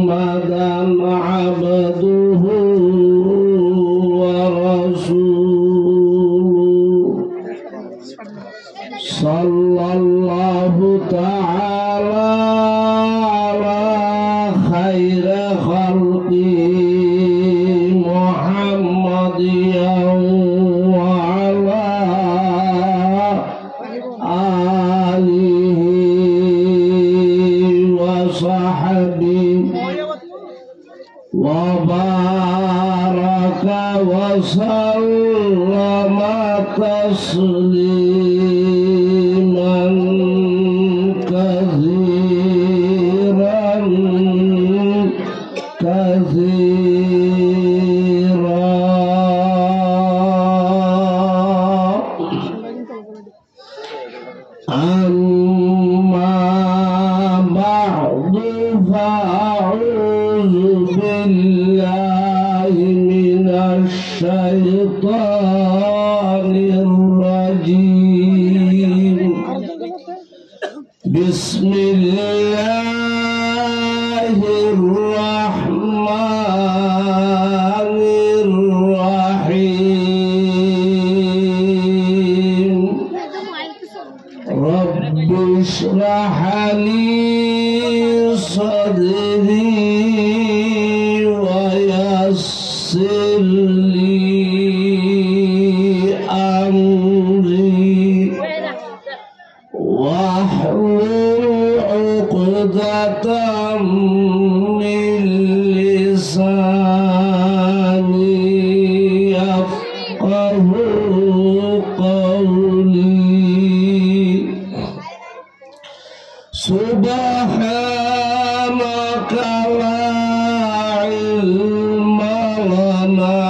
محمدًا عبده ورسوله صلى الله تعالى على خير خلقه محمد وعلى آله وصحبه وبارك وسلم تسليما كثيرا كثيرا. أما بعد فأعوذ بالله من الشيطان الرجيم. بسم الله الرحمن الرحيم. رب اشرح لي صدري ويسر لي أمري واحلل عقدة من لساني يفقه قولي. سبحانك لا علم لنا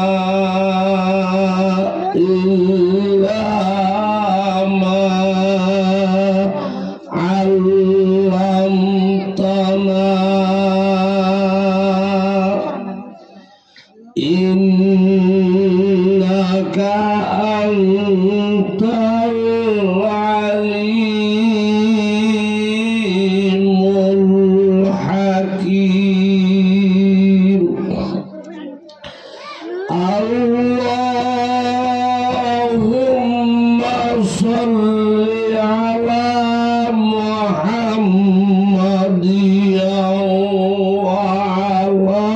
إلا ما علمتنا إنك أنت العليم الحكيم. اللهم صل على محمد وعلى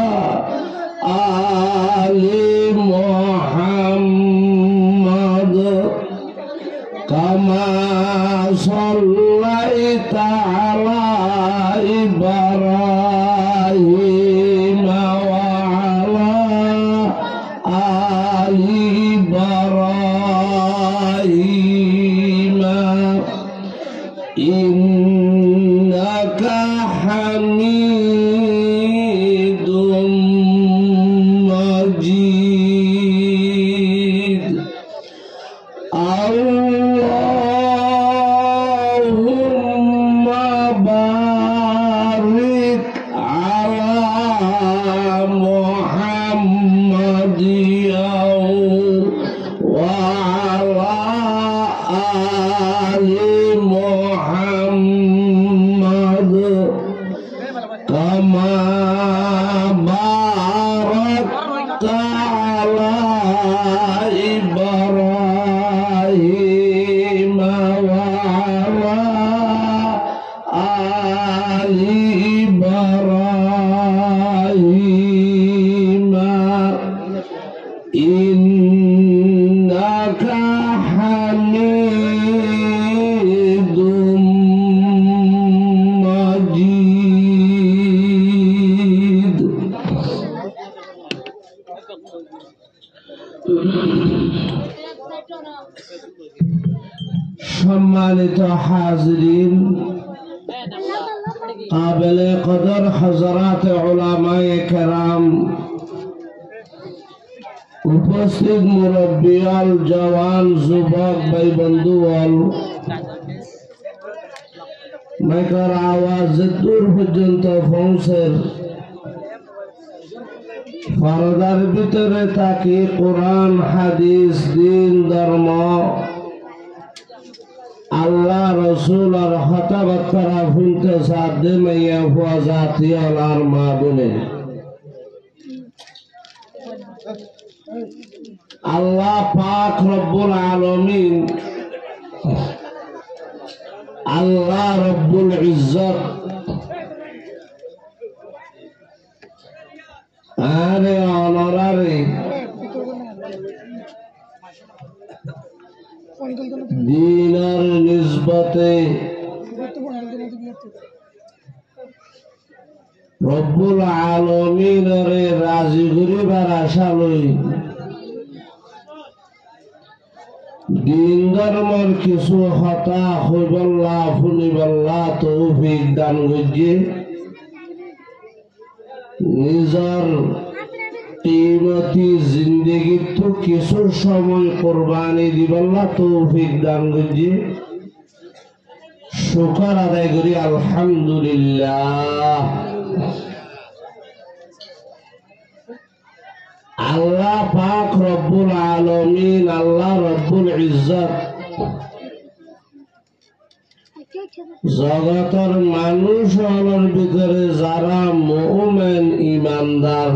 آل محمد كما صليت على إبراهيم وعلى آل إبراهيم إنك حميد مجيد. اللهم بارك على محمد وعلى آل محمد كما باركت على إبراهيم وعلى آل إبراهيم إنك حميد مجيد. সম্মানিত হাজরিন, কাবিলে কদর হযরত উলামায়ে কেরাম, উপস্থিত মুরব্বিয়াল, জওয়ান, যুবক ভাই বন্ধুগণ, মাইকের আওয়াজ দূর পর্যন্ত পৌঁছের পর্দার ভিতরে তাকে কোরআন, হাদিস, দিন, ধর্ম আল্লাহ রসুল আর হতাবাত্তারা ফুলতে সাধ্যে মাইয়া ফুয়া জাতীয় আর মা বোনে আল্লাহ পাক রব্বুল আলামিন আল্লাহ রব্বুল ইজ্জত আরে অনরারে দিনের নিসবতে রব্বুল আলামিনরে রাজি করিবার আশা লই দিন ধর্মের কিছু হতা হইবল্লা ফুলিবল্লা তৌফিক দান করিয়ে নিজের কিমতি জিন্দগি তো কিছু সময় কোরবানি দিবল্লা তৌফিক দান করিয়ে শুকর আদায় করি আলহামদুলিল্লাহ। আল্লাহ পাক রব্বুল আলামিন আল্লাহ রব্বুল ইজ্জত জগতের মানুষের ভিতরে যারা মুমিন ঈমানদার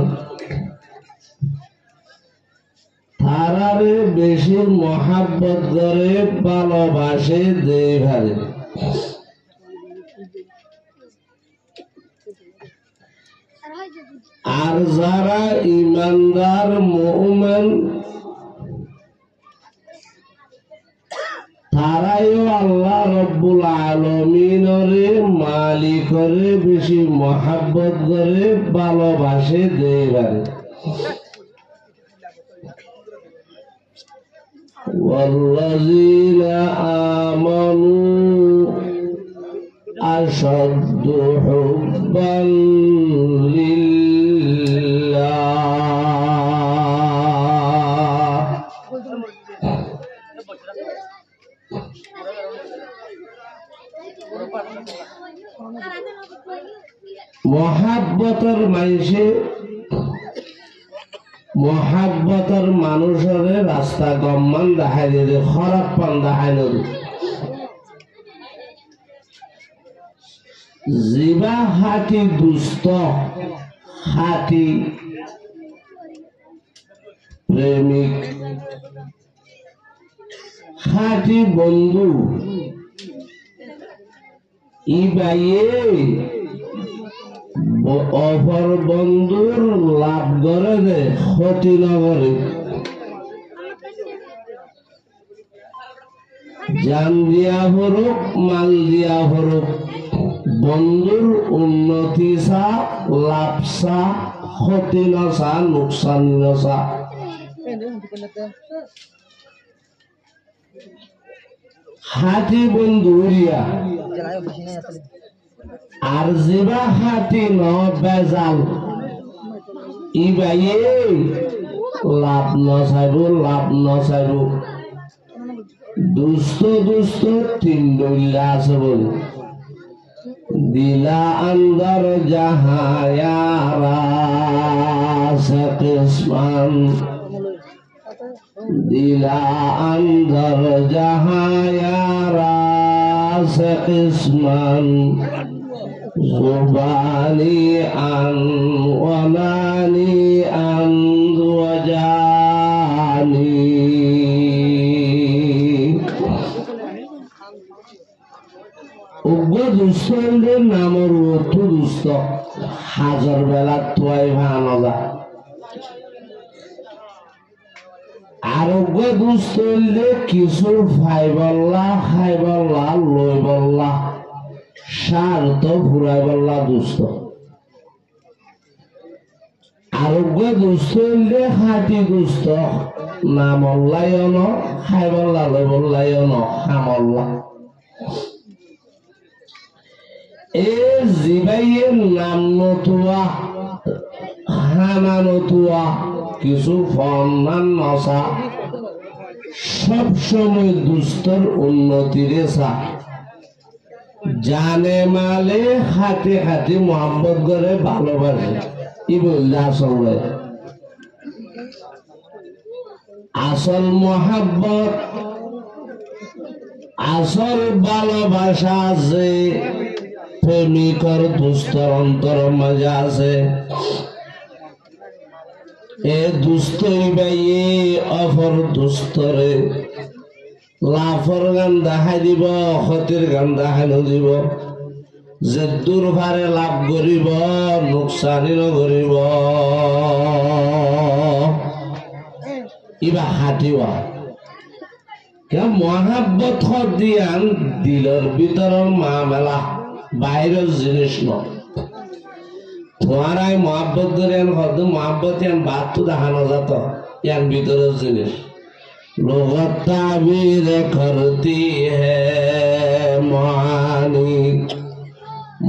তারারে বেশি মহাব্বত করে ভালোবাসে দেখারে আর যারা ঈমানদার মুমিন তারাইও আল্লাহ রব্বুল আলামিনরে মালিকরে বেশি মহাব্বত করে ভালোবাসে দেখারে والذين آمنوا أشد حبا لله মহাব্বতের মাইসে মহাব্বতের মানুষের রাস্তা গম্মান দেখাই দিয়ে খারাপ পান দেখাই নদী জিবা হাতি দুষ্ট হাতি প্রেমিক হাতি বন্ধু ইবাইয়ে অপর বন্ধুর লাভ করে দে ক্ষতি না করে জান দিয়া হরুক মাল দিয়া হরুক বন্ধুর উন্নতি চা লাভ চা ক্ষতি না চা নোকসান না চা হাতি বন্ধু আর জিবা হাতি ন বেজাল ইবাইয়ে লাভ নচাইব লাভ নচাইব দুষ্ট দুষ্ট তিন দলিয়া আছে বলে দিলা আন্দার জাহায়ারা সে কিসমান দিলা আন্দার জাহায়ারা সে কিসমান জুবানি আন ওয়ামানি আন ওয়াজানি উগ্র দুষ্টের নামের অর্থ দুষ্ট হাজার বেলা তোয়াই ভানো যা আর উগ্র দুষ্ট হইলে কিছু ফাইবল্লা খাইবল্লা লইবল্লা স্বার্থ ফুরাইবল্লা দুষ্ট আরোগ্য দুষ্ট হইলে হাতি দুষ্ট নামল্লাইও ন খাইবল্লা লইবল্লাইও ন খামল্লা এ জিবাইয়ের নাম নতুয়া হানা নতুয়া কিছু ফন্নান নসা সবসময় দুস্তর উন্নতির চা জানে মালে হাতে হাতে মোহাম্মত করে ভালোবাসে ই বললে আসল আসল মোহাব্বত আসল ভালোবাসা আছে প্রেমিকর দুস্তর অন্তর মাঝে আছে। এ দুস্তই বাইয়ে অপর দুস্তরে লাফর গান দেখাই দিব, ক্ষতির গান দেখাই দিব। যে দূর ভারে লাভ করিব নোকসানি নকরিব ইবা হাঁটিবা মহাব্বত দিয়ান দিলের ভিতরের মামেলা বাইরের জিনিস নয়। তোমারাই মহাব্বত করে মহাব্বত ইয়ান বাদ তো দেখানো যেত ইয়ান ভিতরের জিনিস। লোগত তাবির করতি হ্যায় মানি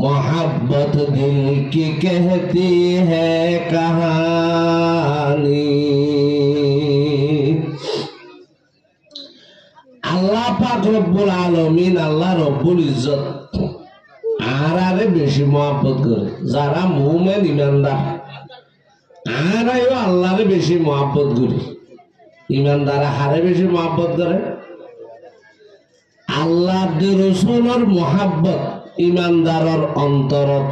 मोहब्बत दिल की कहती है कहानी। আল্লাহ পাক রব্বুল আলামিন আল্লাহ রব্বুল ইজ্জত আরে বেশি মহব্বত করে যারা মুমিন ইমানদার আরাইও আল্লাহরে বেশি মহব্বত করে। ইমানদার হারে বেশি মহব্বত করে। আল্লাহ রাসূলের মহব্বত ইমানদারের অন্তরত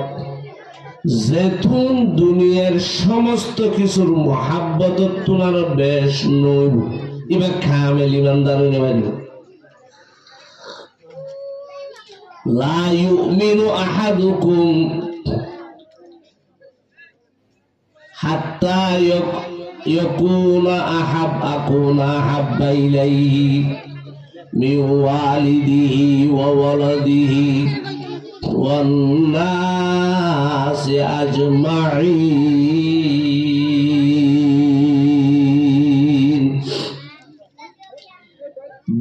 যেতুন দুনিয়ার সমস্ত কিছুর মহাব্বতত তুনার বেশ নইব এবার কামেল ইমানদার হইতে পারিব। লা ইউমিনু আহাদুকুম হাত্তা ইয়াকুনা আহাব্বা ইলাইহি মিন ওয়ালিদিহি ওয়া ওয়ালাদিহি والناس أجمعين।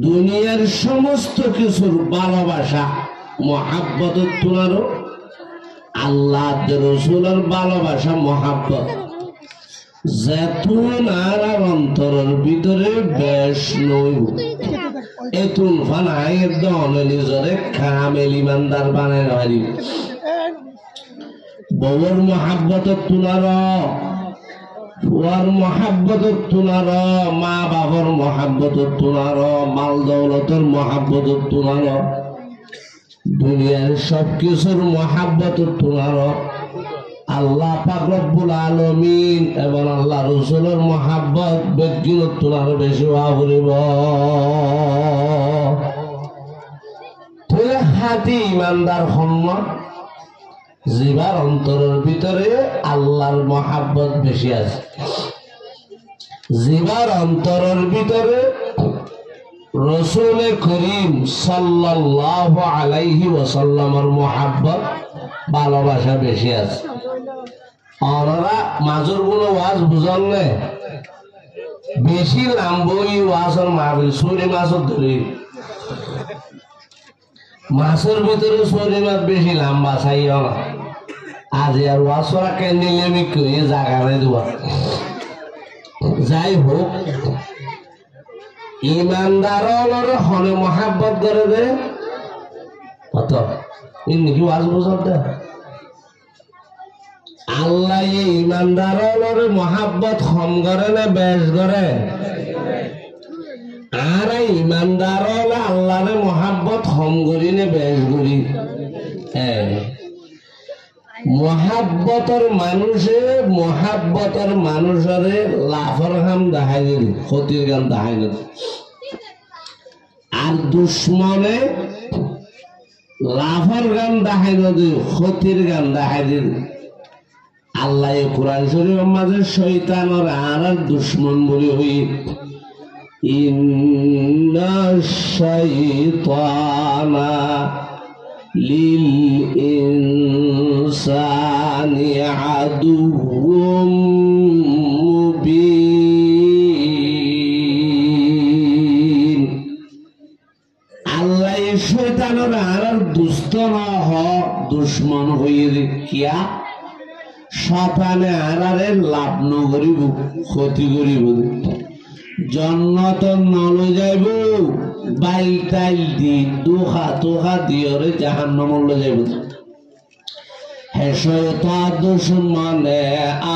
দুনিয়ার সমস্ত কিছুর ভালোবাসা মহাব্বত তুলারও আল্লাহ রাসূলের ভালোবাসা মহাব্বত যেতুন আর অন্তরের ভিতরে বেশ নইব এতুন ফানাই দন নিজরে কামেল ইমানদার বানায় পারি। বউর মহাব্বত তুলার ফুয়ার মহাব্বত তুলার মা বাবার মহাব্বত তুলার মাল দৌলতের মহাব্বত তুলার দুনিয়ার সবকিছুর মহাব্বত তুলার আল্লাহ পাক রব্বুল আলামিন এবং আল্লাহ রাসূলের মহাব্বত ব্যক্তিগত তুলার বেশি হইব। তাহলে হাতি ইমানদার সম্মান জিবার অন্তরের ভিতরে আল্লাহর মহাব্বত বেশি আছে। জিবার অন্তরের ভিতরে রাসূল করিম সাল্লাল্লাহু আলাইহি ওয়াসাল্লামের মহাব্বত ভালোবাসা বেশি আছে। ওরা মাজুর কোনো ওয়াজ বুঝল না বেশি লাম্বই ওয়াজের মাহফিল সরি মাছের ধরে মাছের ভিতরে সরি মাছ বেশি লম্বা চাইও না। আজ আর ওয়াজ করা কেন্দ্রে আমি কই জায়গা নাই দেওয়া। যাই হোক ইমানদার হলে মহাব্বত করে দে কত ইন্দি ওয়াজ বুঝল দে আল্লাহ ইমানদারের মহাব্বত কম করে না বেশ করে। আর ইমানদার আল্লাহরে মহাব্বত কম করি না বেশ করি। মহাব্বতর মানুষের লাফর গান দেখাই দিল ক্ষতির গান দেখাই দিল আর দুশ্মনে লাফর গান দেখাই দিল ক্ষতির গান দেখাই দিল। আল্লাহ কুরআন শরীফের মাঝে শয়তানের আর দুশ্মন বলি হই ইন্না শাইতানা লিল ইনসানি আদুউম মুবিন। আল্লাহ শয়তানের আর দুষ্ট না হ দুশ্মন হইয়ে কিয়া শতানে আরারে লাভ নকরিব ক্ষতি করিব জন্নত নলে যাইব বাইল টাইল দি দুখা তোখা দিয়রে জাহান্নামে লয়ে যাইব। হে শয়তান দুশমনে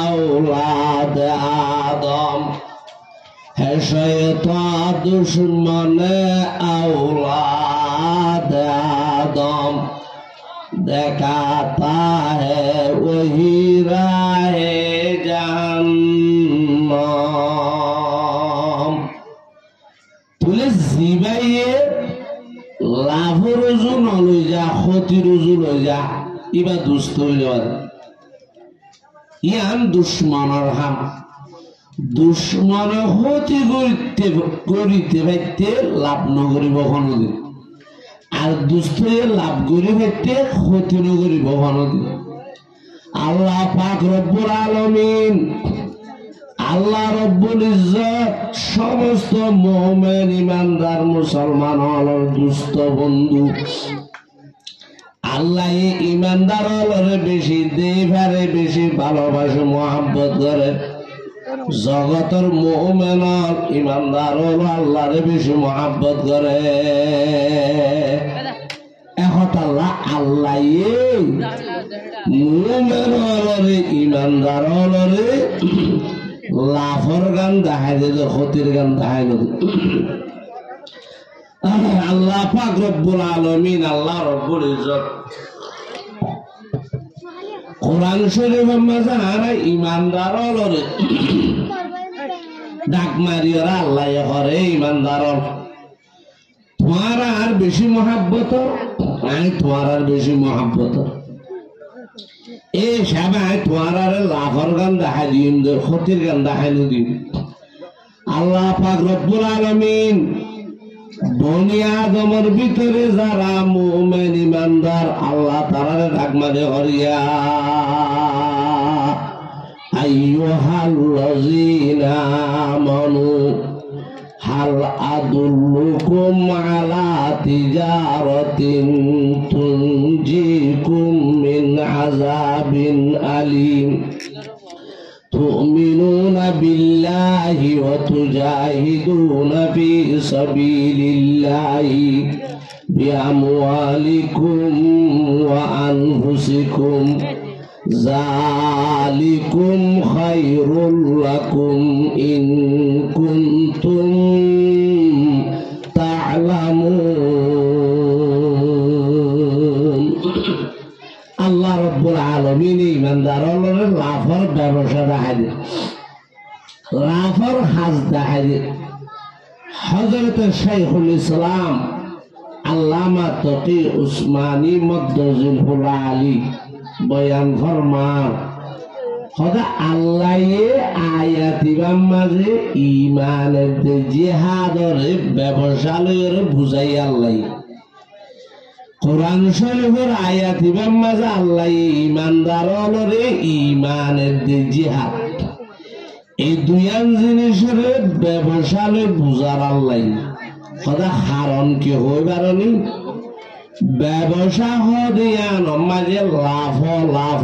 আওলাদ আদম হে শয়তান দুশমনে আওলাদ आदम दिखाता है वही राहे जहन्नम। तुले जीवाइए लाभर उजु नलई जा क्षतिर उजु लई जा इबा दुष्ट हইলে ইয়ান দুশ্মনের হাম দুশ্মনের ক্ষতি করিতে পাইতে লাভ নকরিব কোনোদিন আর দুষ্ট লাভ করি পাইতে ক্ষতি নকরিব কোনোদিন। আল্লাহ পাক রব্বুল আলামিন আল্লাহ রব্বুল ইজ্জত সমস্ত মুমিন ইমানদার মুসলমান হলর দুষ্ট বন্ধু। আল্লাহ ইমানদার হলরে বেশি দেভারে বেশি ভালোবাসে মহব্বত করে। জগতের মুমিন ইমানদার হল আল্লাহরে বেশি মহব্বত করে। এখন আল্লাহ আল্লাহ মুমিন হলরে ইমানদার হলরে লাফর গান দেখাই দিল ক্ষতির গান দেখাই দিল। আল্লাহ পাক রব্বুল আলামিন আল্লাহ রব্বুল ইজ্জত কোরআন শরীফের মাঝে আরা ইমানদার হলরে ডাক মারিওরা আল্লাহ করে ইমানদার তোমার আর বেশি মহাব্বত আমি তোমার আর বেশি মহাব্বত এই সবাই তোমার আর লাফর গান দেখাই দিন ক্ষতির গান দেখাই দিন। আল্লাহ পাক রব্বুল আলামিন বনি আদমের ভিতরে যারা মুমিন ইমানদার আল্লাহ তাআলার ডাক মারে হরিয়া আইয়ুহাল্লাযীনা আমানু হাল আদুল্লুকুম আলা তিজারাতিন তুনজিকুম মিন আযাবিন আলীম تؤمنون بالله وتجاهدون في سبيل الله بأموالكم وأنفسكم ذلكم خير لكم إن كنتم تعلمون। আল্লাহ রব্বুল আলামিন ইমানদারের লাফর ব্যবসা দেখাই দে লাফর হাজ দেখাই দে। হযরত শাইখুল ইসলাম আল্লামা তকি উসমানী মদ্দুল আলী বয়ান ফরমান খোদা আল্লাহ আয়াতিবার মাঝে ইমানের জিহাদের ব্যবসা লইরে বুঝাই আল্লাহ কোরআন শরীফের আয়াতিবার মাঝে আল্লাহ ইমানদার হলরে ইমানের জিহাদ এই দুইয়ান জিনিসের ব্যবসা লই বুঝার আল্লাহ কথা কারণ কি হইবারনি ব্যবসা হদিয়ান মাঝে লাভ লাভ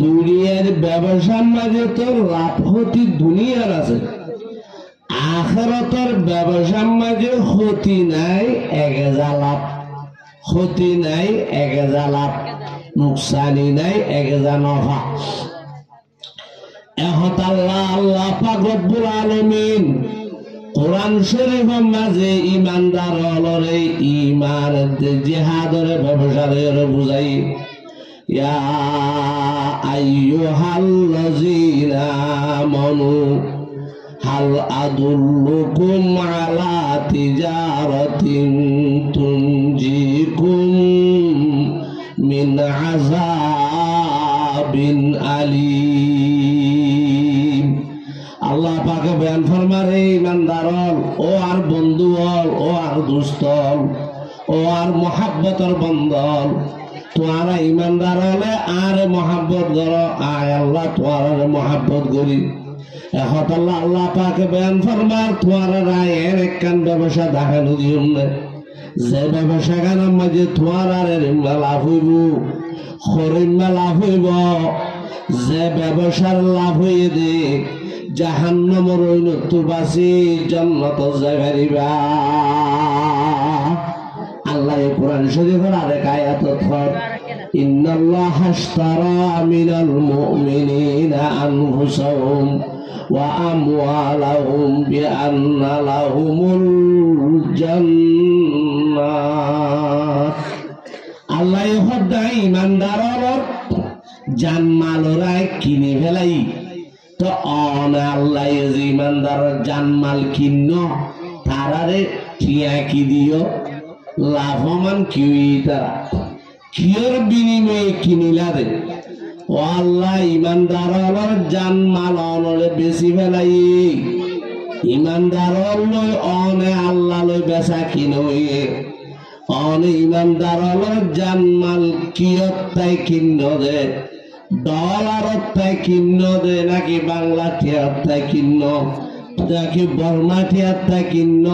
দুনিয়ার ব্যবসার মাঝে তো লাভ ক্ষতি দুনিয়ার আছে আখিরাতের ব্যবসার মাঝে ক্ষতি নাই একজা লাভ ক্ষতি নাই একজা লাভ নুকসানি নাই একজা নফা। এখন আল্লাহ আল্লাহ পাক রব্বুল আলামিন কোরআন শরীফের মাঝে ইমানদার হলরে ইমানের জিহাদের ব্যবসারে বুঝাই ইয়া আইয়ুহাল্লাযীনা আমানু হাল আদুল্লুকুম আলা তিজারাতিন তুনজিকুম মিন আযাবিন আলীম। আল্লাহ পাকে বয়ান ফরমারে ইমানদার ও আর বন্ধু ও আর দুষ্ট ও আর মহাব্বতের বন্ধন তোমারা ইমানদার হলে আর মহাব্বত করো আয় আল্লাহ তোমার মহাব্বত করি। এখন আল্লাহ আল্লাহ পাকে বয়ান ফরমার তোমারা রায়ের একখান ব্যবসা দেখানো দিও না যে ব্যবসা গানের মাঝে তোমার আর লাভ হইব হরিম্মা লাভ হইব যে ব্যবসার লাভ হইয়ে দে জাহান্নামের ঐনত্য বাসি জান্নাত যাই পারিবা। আল্লাহ কোরআন শরীফের আরেক আয়াত ইন্নাল্লাহা আশতারা মিনাল মুমিনিনা আনফুসাহুম ওয়া আমওয়ালাহুম বিআন্না লাহুমুল জান্নাহ النار আল্লাহ সদায় ইমানদাৰৰ জানমালৰাই কিনি পেলাই তো অনে আল্লাহ ইমানদাৰৰ জানমাল কিন্ন তারারে ঠিয়া কি দিও লাভমান কিউই তারা কিয়র বিনিময়ে কিনিলা দে ও আল্লাহ ইমানদাৰৰ জানমাল অনরে বেশি ফেলাই ইমানদাৰৰ লৈ অনে আল্লাহ লৈ বেচা কিনয়ে অনে ইমানদাৰৰ জানমাল কিয়ত তাই কিন্ন দে ডলারত তাই কিন্ন দে নাকি বাংলা টিয়াত তাই কিন্ন নাকি বর্মা টিয়াত তাই কিন্ন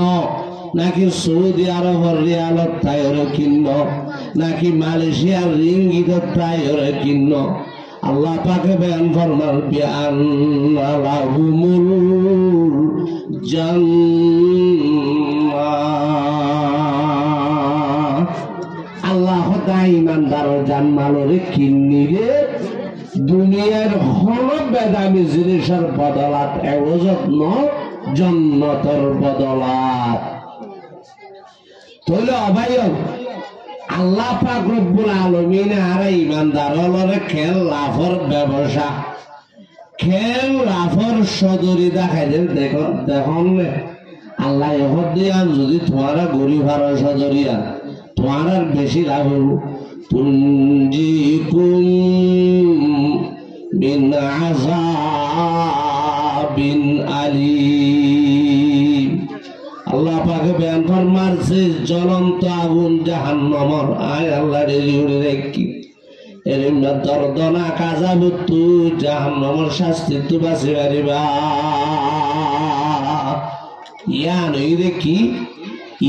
নাকি সৌদি আরবের রিয়ালত তাই ওরে কিন্ন নাকি মালয়েশিয়ার রিঙ্গিতত তাই ওরে কিন্ন আল্লাহ পাকে বয়ান ফরমান বিআন্না লাহুমুল জান্নাহ আল্লাহ তাই ইমানদারের জানমালরে কিন্নি রে দুনিয়ার হল বেদামি জিনিসের বদলাত এওজত ন জন্নতর বদলাত তইলে অবায়ক আল্লাহ পাক রব্বুল আলামিন আর ইমানদাররে খেল লাভর ব্যবসা খেল লাভর সদরি দেখাই দেন দেখুন আল্লাহ এহদ দিয়া যদি তোমারা গরিব হার সদরিয়া তোমার আর বেশি লাভ হল তুনজিকুম মিন আযাবিন আলীম আল্লাহ পাকে বয়ান ফরমাছে জ্বলন্ত আগুন জাহান্নামের আয় আল্লাহ রেজিউরে রাখি এরম দর্দনাক আযাব তু জাহান্নামের শাস্তি তু বাঁচি পারিবা ইয়ান এই দেখি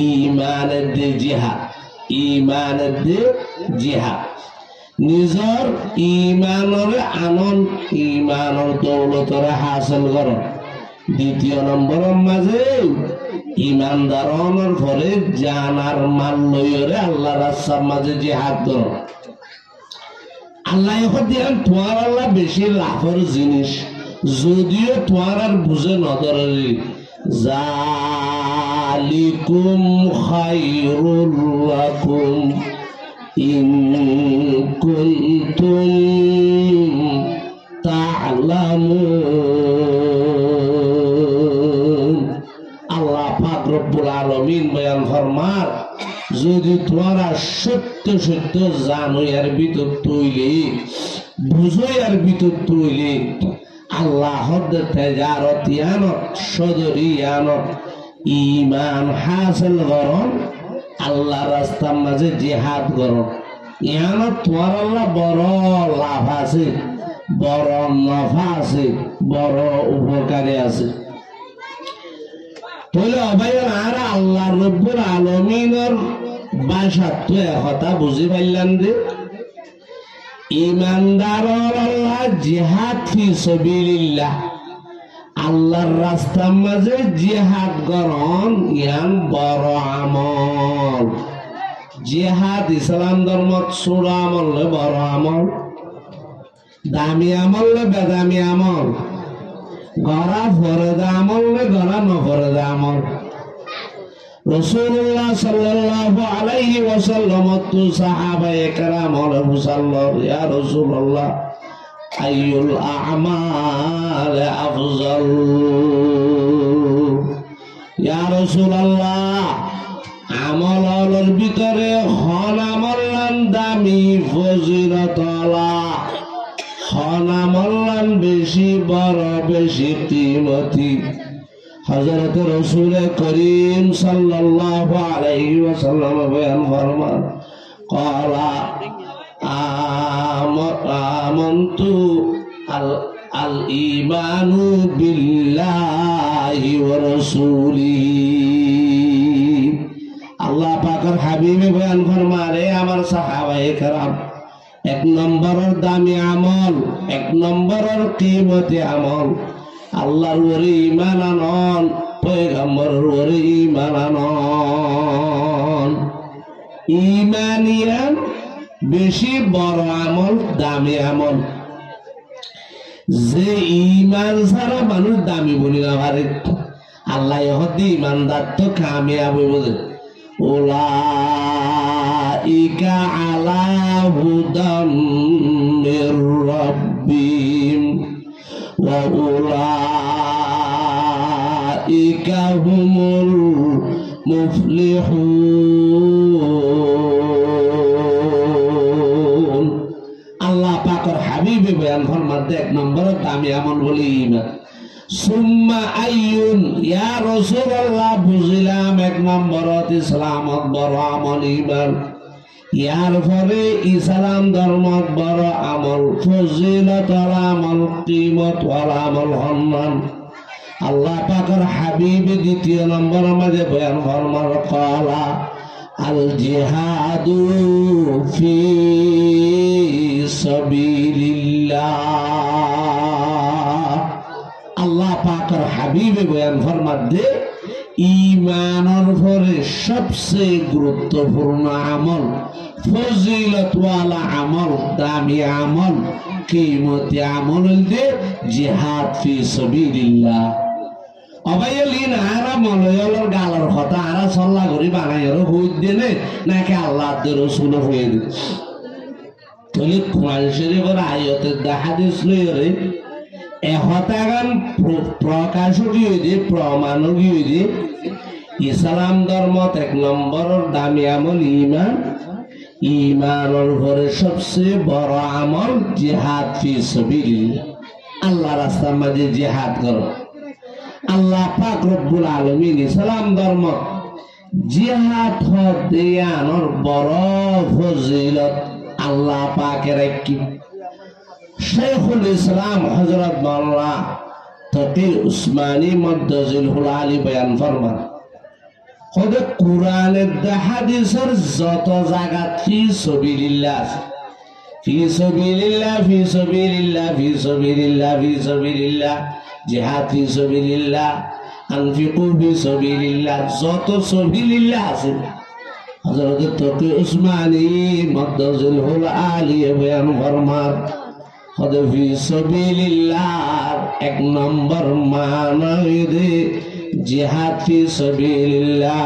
ঈমানের দে জিহাদ ঈমানের দে জিহাদ নিজর ঈমানের আনন্দ ঈমানের দৌলতরে হাসিল কর দ্বিতীয় নম্বরের মাঝে ইমানদারনের ফলে জানার মাল লইরে আল্লাহ রাস্তার মাঝে জিহাদ কর আল্লাহ দিয়ান তোমার আল্লাহ বেশি লাভের জিনিস যদিও তোমার আর বুঝে নদরে জালিকুম খায়রুল লাকুম ইন কুনতুম তা'লামুন আল্লাহ পাক রব্বুল আলামিন বয়ান ফরমার যদি তোমরা সত্য সত্য জানো এর ভিতর তৈলে বুঝো এর ভিতর তৈলে আল্লাহ তেজারত ইয়ানত সদরি ইয়ানত ঈমান হাসিল করন আল্লাহ রাস্তার মাঝে জিহাদ করন ইয়ানত তোমার আল্লাহ বড় লাভ আছে বড় নফা আছে বড় উপকারী আছে তাহলে অবায়ন আর আল্লাহ রব্বুল আলামিনের বাসাত তো একথা বুঝি পাইলাম যে ইমানদারর আল্লাহ জিহাদ ফি সাবিলিল্লাহ আল্লাহর রাস্তার মাঝে জিহাদ করন ইয়ান বড় আমল জিহাদ ইসলাম ধর্মত ছোট আমল নয় বড় আমল দামি আমল নয় বেদামি আমল গড়া ফরদা আমল নয় গড়া নফরদা আমল রাসূলুল্লাহ সাল্লাল্লাহু আলাইহি ওয়াসাল্লাম তো সাহাবায়ে কেরাম হলে মুসাল্লাহ ইয়া রাসূলুল্লাহ আইয়ুল আ'মাল আফজাল ইয়া রাসূলুল্লাহ আমলের ভিতরে হন আমল দামি ফজিলতওয়ালা হন আমল বেশি বড় বেশি কিমতি হযরত রাসূল করিম সাল্লাল্লাহু আলাইহি ওয়াসাল্লাম বয়ান ফরমান ক্বালা আমানতু আল ঈমানু বিল্লাহি ওয়া রাসূলিহি আল্লাহ পাকের হাবিবে বয়ান ফরমারে আমার সাহাবায়ে কেরাম এক নম্বরের দামি আমল এক নম্বরের কিমতি আমল আল্লাহর ওরে ঈমান আনন পয়গম্বরের ওরে ঈমান আনন ঈমানিয়ান বেশি বড় আমল দামি আমল যে ঈমান ছাড়া মানুষ দামি বলি না পারে আল্লাহ ইহদি ঈমানদার তো কামিয়াব বলে উলাইকা আলা হুদাম মির রাব্বিহিম ওয়া উলাইকা হুমুল মুফলিহুন। আল্লাহ পাকের হাবিবে বয়ান ফরমাতে এক নম্বর দামি আমল বলি ঈমান। সুম্মা আইয়ুন, ইয়া রাসূলুল্লাহ বুঝিলাম এক নম্বরত ইসলামত বড় আমল ঈমান, ইয়ার পরে ইসলাম ধর্মত বড় আমল ফজিলত আমল কিমত আমল সম্মান। আল্লাহ পাকের হাবিব দ্বিতীয় নম্বর মাঝে বয়ান ফরমান ক্বালা আল জিহাদু ফি সাবিলিল্লাহ। আল্লাহ পাকের হাবিবে বয়ান ফরমান দে ঈমানের পরে সবচেয়ে গুরুত্বপূর্ণ আমল, ফজিলতওয়ালা আমল, দামি আমল, কিমতি আমল দে জিহাদ ফি সাবিলিল্লাহ। অবাইলিন আরা মলয়লর গালর কথা আরা সল্লা করি বানাইর হই দেনে নাকি আল্লাহ রাসূল হয়ে দে তলে কোরআন শরীফের আয়াতের হাদিস লইরে এহতাগান প্রকাশকীয় যে প্রমাণকীয় যে ইসলাম ধর্মত এক নম্বরের দামি আমল ঈমান, ঈমানের পরে সবচেয়ে বড় আমল জিহাদ ফি সাবিলিল্লাহ। আল্লাহ রাস্তার মাঝে জিহাদ করো। আল্লাহ পাক রব্বুল আলামিন ইসলাম ধর্ম জিহাদ হদিয়ানোর বড় ফজিলত আল্লাহ পাকের কি শেখুল ইসলাম হযরত মাওলানা তকি উসমানী মদ্দাজিলহুল আলী বয়ান ফরমান খোদে কুরআনের হাদিসের যত জায়গা ফি সাবিলিল্লাহ ফি সাবিলিল্লাহ ফি সাবিলিল্লাহ ফি সাবিলিল্লাহ ফি সাবিলিল্লাহ জিহাদ ফি সাবিলিল্লাহ আনফিকু ফি সাবিলিল্লাহ যত সাবিলিল্লাহ আছে হযরত তকি উসমানী মদ্দাজিলহুল আলী বয়ান ফরমান খোদে ফি সাবিলিল্লাহ এক নম্বর মানা দে জিহাদ ফি সাবিলিল্লাহ।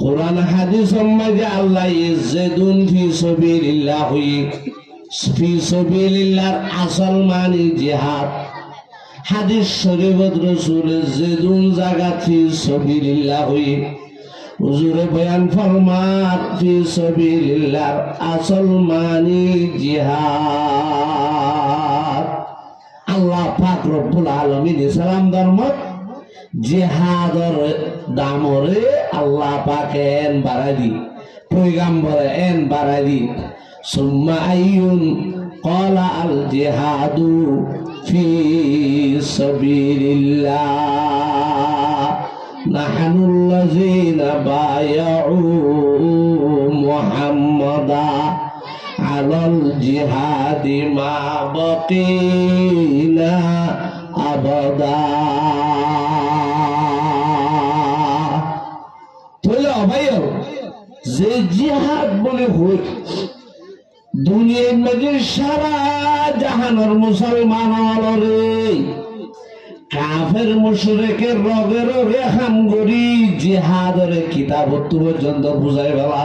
কুরআন হাদিস মাঝে আল্লাহ ইজ্জাতুন ফি সাবিলিল্লাহ হই ফি সাবিলিল্লাহর আসল মানে জিহাদ। হাদিস শরীফত রাসূল ইজ্জাতুন জাগাত ফি সাবিলিল্লাহ হই হুজুরে বয়ান ফরমান ফি সাবিলিল্লাহর আসল মানে জিহাদ। আল্লাহ পাক রব্বুল আলামিন ইসলাম ধর্ম জিহাদর দামরে আল্লাহ পাক এন বাড়াই দি, পয়গাম্বরে এন বাড়াই দি। সুম্মা আইয়ুন ক্বালা আল জিহাদু ফি সাবিলিল্লাহ নাহনুল্লাযীনা বায়াউ মুহাম্মাদা আলাল জিহাদি মা বাকিনা আবাদা। তাহলে অবাই যে জিহাদ বলে হই দুনিয়ার মাঝে সারা জাহানের মুসলমান রে কাফের মুশরিকের রগে রগে হামগরি জিহাদের কিতাব পর্যন্ত বুঝাই ফেলা।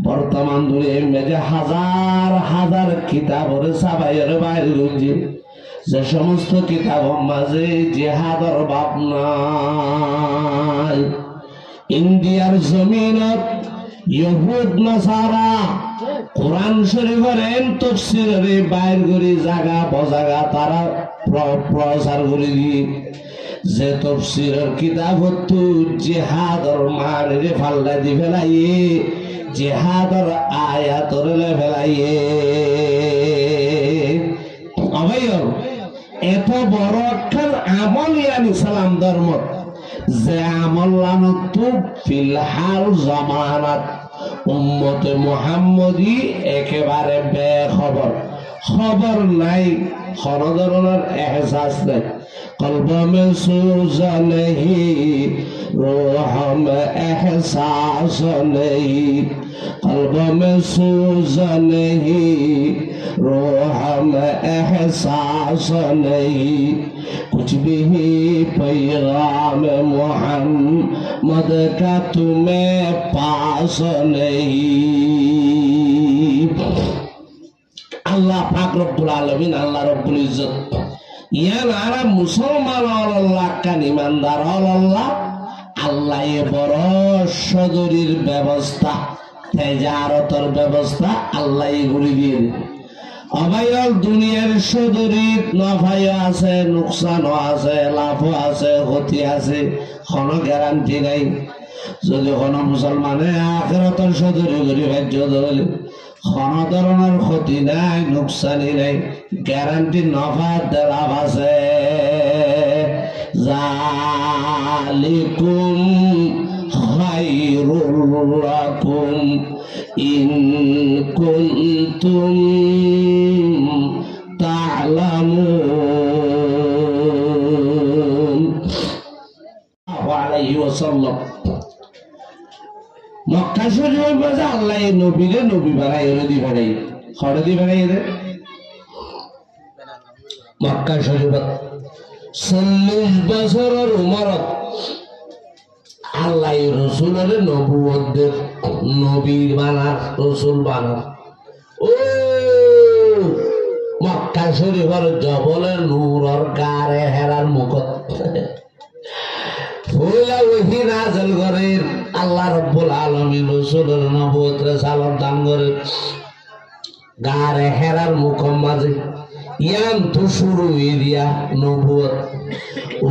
বর্তমান দুনিয়ার মাঝে হাজার হাজার কিতাবের সাবাইয়ের বাইরে রয়েছে যে সমস্ত কিতাবের মাঝে জিহাদের বাপ নাই। ইন্ডিয়ার জমিনত ইহুদ নাসারা কোরআন শরীফের এন তাফসীরের বাইর করে জায়গা বজাগা তারা প্রচার করে দিয়ে যে তাফসীরের কিতাব হতো জিহাদের মানে ফাল্লা দি ফেলাইয়ে জিহাদের আয়াতর ফেলাইয়ে অবৈর এত বড় একটা আমল ইয়ান ইসলাম ধর্ম যে আমল লানত ফিলহাল জামানাত উম্মতে মুহাম্মদী একেবারে বেখবর, খবর নাই, কোন ধরনের এহসাস নাই। कल्ब में सूज नहीं, रूह में एहसास नहीं, कल्ब में सूज नहीं, रूह में एहसास नहीं, कुछ भी पैगाम मोहम्मद का तुम्हें पास नहीं। अल्लाह पाक रब्बुल आलमीन, अल्लाह रब्बुल इज्जत ইয়ারা মুসলমান আল্লাহ কান ইমানদার আল্লাহ আল্লাহ এ বড় সদরির ব্যবস্থা, তেজারতের ব্যবস্থা আল্লাহ এগুলি দিয়ে দেন। অবায়ল দুনিয়ার সদরিত নফাইও আছে, নুকসানও আছে, লাভও আছে, ক্ষতি আছে, কোনো গ্যারান্টি নাই। যদি কোনো মুসলমানে আখিরাতের সদরি করি ভাজ্য ধরলে কোনো ধরনের ক্ষতি নাই, নুকসানি নাই, গ্যারান্টি নফা লাভ আছে। জালিকুম খায়রুল লাকুম ইন কুনতুম তা'লামুন। আলাইহি ওয়াসাল্লাম মক্কা শরীফের মাঝে আল্লাহ নবীরে নবী বানাই দি বানাই খড়ে দি বানাই দে। মক্কা শরীফ 40 বছরের উমরত আল্লাহ রসুলের নবুয়তের নবীর বানার রসুল বানার। ও মক্কা শরীফের জবলের নূরের গারে হেরার মুখত আল্লাহ রব্বুল আলামিন রাসূলের নবুয়তের সালাম দান করে গারে হেরার মুখম মাঝে ইয়ান তো শুরু এরিয়া নবুয়ত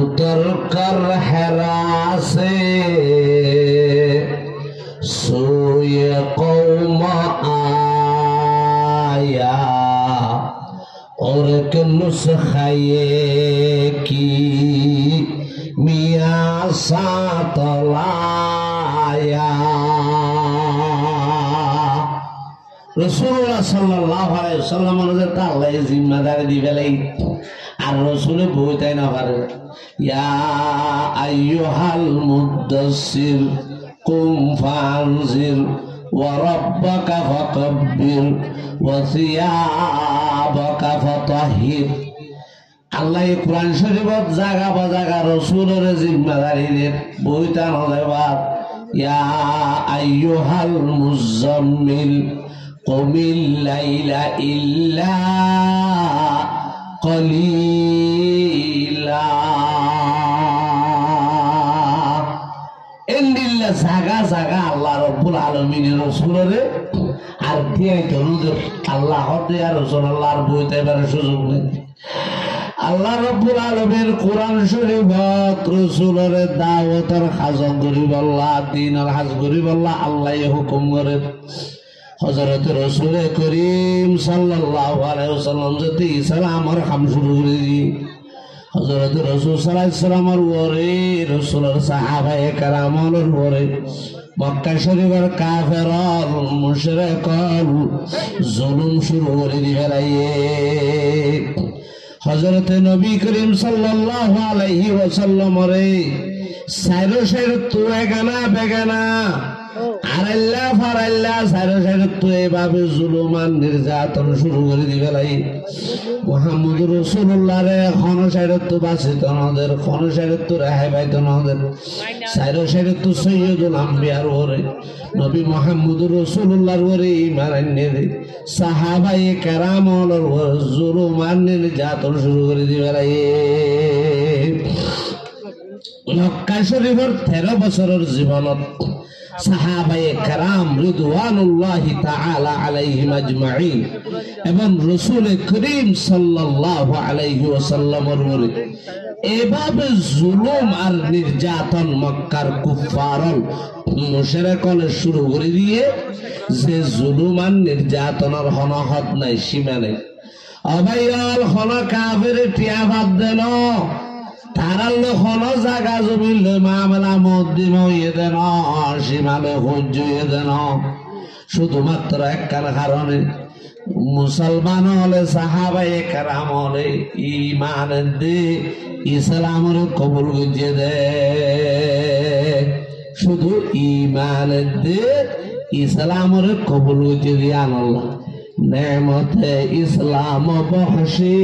উত্তর কর হেরা সে সোয়ে কওম আয়া और एक नुस्खे की मियाँ साथ लाया। रसूलुल्लाह सल्लल्लाहु अलैहि वसल्लम ने ताल्ला जिम्मेदारी दी बेलाई আর রসুলে বইতাই না পারে। ইয়া আইয়ুহাল মুদ্দাসসির কুম ফানজির ওয়া রাব্বাকা ফাকাব্বির ওয়া সিয়াবাকা ফাতাহহির। আল্লাহ কুরআন শরীফত জায়গা বা জায়গা রসুলের জিম্মেদারি রে বইতা না যাবা। ইয়া আইয়ুহাল মুজাম্মিল কুমিল লাইলা ইল্লা কলিলা। এন্ডিল্লা জাগা জাগা আল্লাহ রব্বুল আলামিনের রাসূলের আর দিয়াই দরুদ আল্লাহ হতে আর রাসূলুল্লাহর বইতে এবারে সুযোগ নেই। আল্লাহ রব্বুল আলামিন কোরআন শরীফত রাসূলের দাওয়াতের হাজত করিব আল্লাহ, দ্বীনের হাজ করিব আল্লাহ, আল্লাহ হুকুম করে। হযরত রাসূল করিম সাল্লাল্লাহু আলাইহি ওয়াসাল্লাম যদি ইসলামের কাম শুরু করে দি হযরত রাসূল সাল্লাল্লাহু আলাইহি ওয়াসাল্লামের ওরে রাসূলের সাহাবায়ে কেরামের ওরে মক্কা শরীফের কাফের মুশরিকন জুলুম শুরু করে দিবে। হযরত নবী করিম সাল্লাল্লাহু আলাইহি ওয়াসাল্লামের সাইরো সাইরো তুয়ে গানা বেগানা আরাল্লা ফারাল্লা সাইরো সাইরো তুয়ে ভাবে জুলুম আর নির্যাতন শুরু করে দিবে। মুহাম্মদুর রাসূলুল্লাহ রে কোন সাইরো তো বাঁচিত নদের, কোন সাইরো তো রেহাই পাইত নদের, সাইরো সাইরো তো সৈয়দুল আম্বিয়ার ওরে নবী মুহাম্মদুর রাসূলুল্লাহর ওরে ঈমান আননে সাহাবায়ে কেরামর জুলুম আর নির্যাতন শুরু করে দিবে। মক্কা শরীফের 13 বছরের জীবনত সাহাবায়ে কেরাম রিদওয়ানুল্লাহি তাআলা আলাইহিম আজমাইন এবং রাসূল করিম সাল্লাল্লাহু আলাইহি ওয়াসাল্লামের উপরে এভাবে জুলুম আর নির্যাতন মক্কার কুফারল মুশরিকন শুরু করে দিয়ে যে জুলুম আর নির্যাতনের হনহদ নাই, সীমা নাই। অবাইয়াল হন কাফের টিয়া বাদ দেন তারাল্লো হন জায়গা জমিল মামলা মদ্দিম হইয়ে দেন, সীমালে হুজ্জ হইয়ে দেন শুধুমাত্র একখান কারণে মুসলমান হলে সাহাবায়ে কেরাম হলে ঈমান দে ইসলামের কবুল গুজিয়ে দে শুধু ঈমান দে ইসলামের কবুল গুজিয়ে দিয়ান আল্লাহ নেমতে ইসলাম বখশি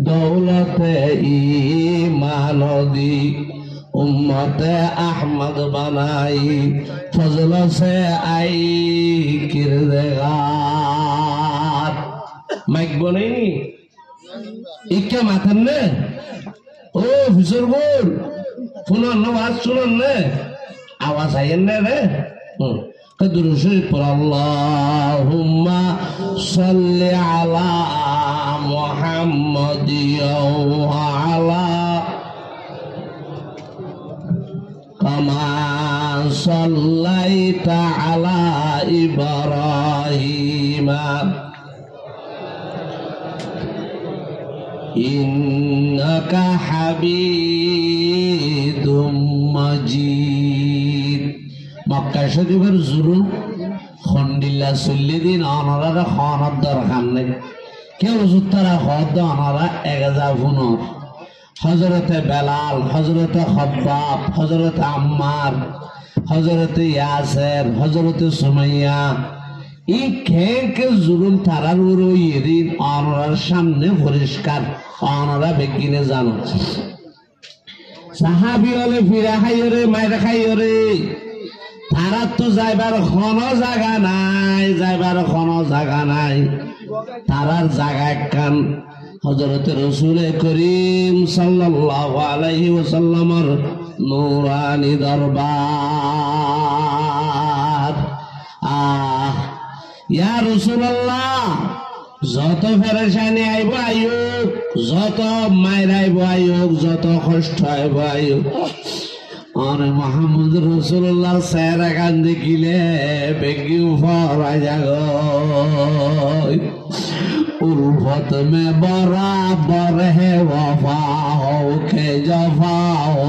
দৌলতে ঈমান দি উম্মতে আহমদ বানাই ফজল সে আই কিরদেগার মাইক বনেনি ইকা মাথান নে ও হুজুর বল শুনুন না আওয়াজ শুনুন না আওয়াজ আইন না রে দুরূদ শরীফ পড় আল্লাহুম্মা সাল্লি আলা মুহাম্মাদিয়া ওয়া আলা কামা সাল্লাইতা আলা ইব্রাহিমা ইন্নাকা হামিদুম মাজিদ মক্কা শরীফের জুরু খন্ডিল্লা চল্লি দিন অনরারা খনত দরকার নেই কেউ জুতারা হদ অনরা এগেজা ফুনর হজরতে বেলাল হজরতে খব্বাব হজরতে আম্মার হজরতে ইয়াসের হজরতে সুমাইয়া এই খেকে জুলুম তারার উড়ো ইদিন অনরার সামনে পরিষ্কার অনরা বেগিনে জানো সাহাবি হলে ফিরা খাইরে মাইরা খাইরে তারা তো যাইবার কোনো জায়গা নাই যাইবার কোনো জায়গা নাই তারার জায়গা একখান হযরত রাসূল করিম সাল্লাল্লাহু আলাইহি ওয়াসাল্লামের নূরানি দরবার ইয়া রাসূলুল্লাহ যত পেরেশানি আইব আইব যত মায়ের আইব আইব যত কষ্ট আইব আইব আরে মোহাম্মদ রাসূলুল্লাহ চেহারা কান দেখিলে বেগি ফরাই যাগো उल्फत में बराबर है वफा हो के जफा हो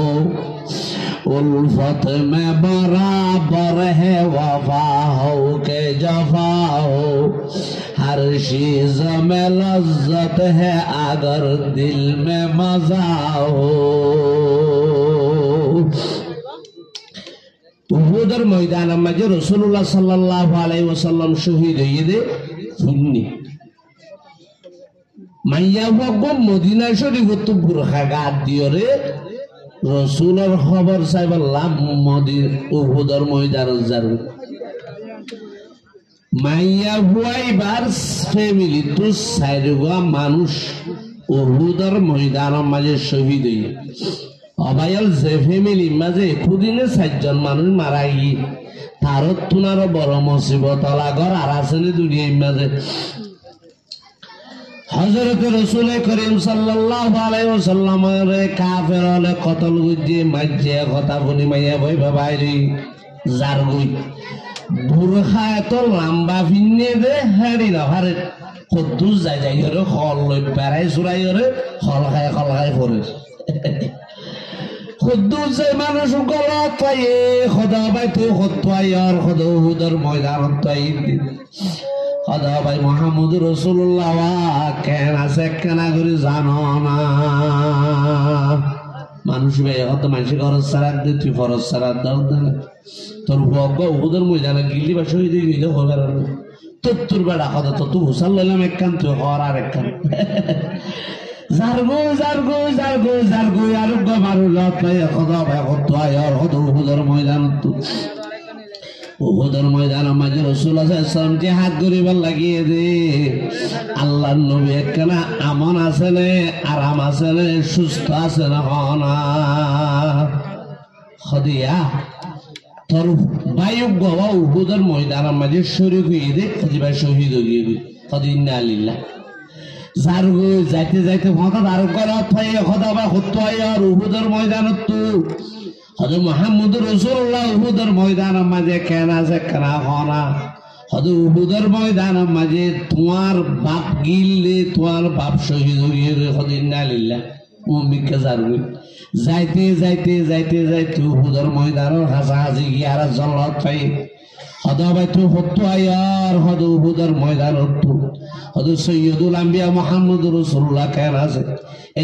उल्फत में बराबर है वफा हो के जफा हो हर चीज में लज्जत है अगर दिल में मजा हो उहुदर मैदान में जो रसूलुल्लाह सल्लल्लाहु अलैहि वसल्लम शहीद हुए थे सुन्नी মাইয়া বকব মদিনা শরীফ তো বুরখা গাদ দিওরে রাসূলের খবর চাই বললাম মদিনা উহুদের ময়দানে যার মাইয়া বুয়াইবার ফ্যামিলি তো সাইরগা মানুষ উহুদের ময়দানের মাঝে শহীদ হই অবায়াল যে ফ্যামিলি মাঝে খুদিনে 4 জন মানুষ মারা গই তার তুনার বড় মুসিবত লাগর আর আসলে দুনিয়ার মাঝে হযরত রাসূল করিম সাল্লাল্লাহু আলাইহি ওয়াসাল্লামের কাফের হলে কতল গুজে মাঝে কথা বলি মাইয়া বই বাবাইরি জারগুই বুরখা এত লম্বা ফিন্নে দে হাড়ি না হারে কদ্দুস যাই যাই রে খল লই বেড়াই সুরাই রে খলখায় পড়ে কদ্দুস যে মানুষ গলত পায়ে খোদা ভাই তুই খতওয়াই আর খোদা উহুদের ময়দানত তাই খোদা ভাই মুহাম্মদ রাসূলুল্লাহ কেন আছে কেন করে জানো না মানুষ ভাই কত মানুষ খরচ সারাত দে তুই খরচ সারাত দাও না তোর ভগ উহুদের ময়দানে গিলি বা শহীদ হইলে হবে না তোর বেড়া কথা তো তুই হুসাল লইলাম একখান তুই হর আর একখান জারগো জারগো জারগো জারগো আর মারু লত খোদা ভাই খতওয়াই আর খোদা উহুদের ময়দানত উহুদের ময়দান মাঝে রাসূলুল্লাহ সাল্লাল্লাহু আলাইহি ওয়াসাল্লাম জিহাদ করিবার লাগিয়ে দে আল্লাহর নবী একখানা আমন আছে নে আরাম আছে নে সুস্থ আছে না হনা খদিয়া তোর বায়ু গওয়া উহুদের ময়দান মাঝে শরীক হয়ে দে খদিবা শহীদ হয়ে গেল খদিনা লিল্লাহ জারগো যাইতে যাইতে হঠাৎ আর গলত পাইয়ে খোদা বা খতওয়াই আর উহুদের ময়দানত তো হযরত মুহাম্মদ রাসূলুল্লাহ উহুদের ময়দানের মাঝে কেন আছে কেন হনা হযরত উহুদের ময়দানের মাঝে তোমার বাপ গিললে তোমার বাপ শহীদ হয়ে গেল খদিনা লিল্লাহ মুমিনকে জারগো যাইতে যাইতে যাইতে যাইতে উহুদের ময়দানের কাছাকাছি গিয়ে আর জল্লাদ পাই হদা বাইতু হত্তু আয়ার হদ উহুদের ময়দান হত্তু হদ সৈয়দুল আম্বিয়া মুহাম্মদুর রাসূলুল্লাহ কেন আছে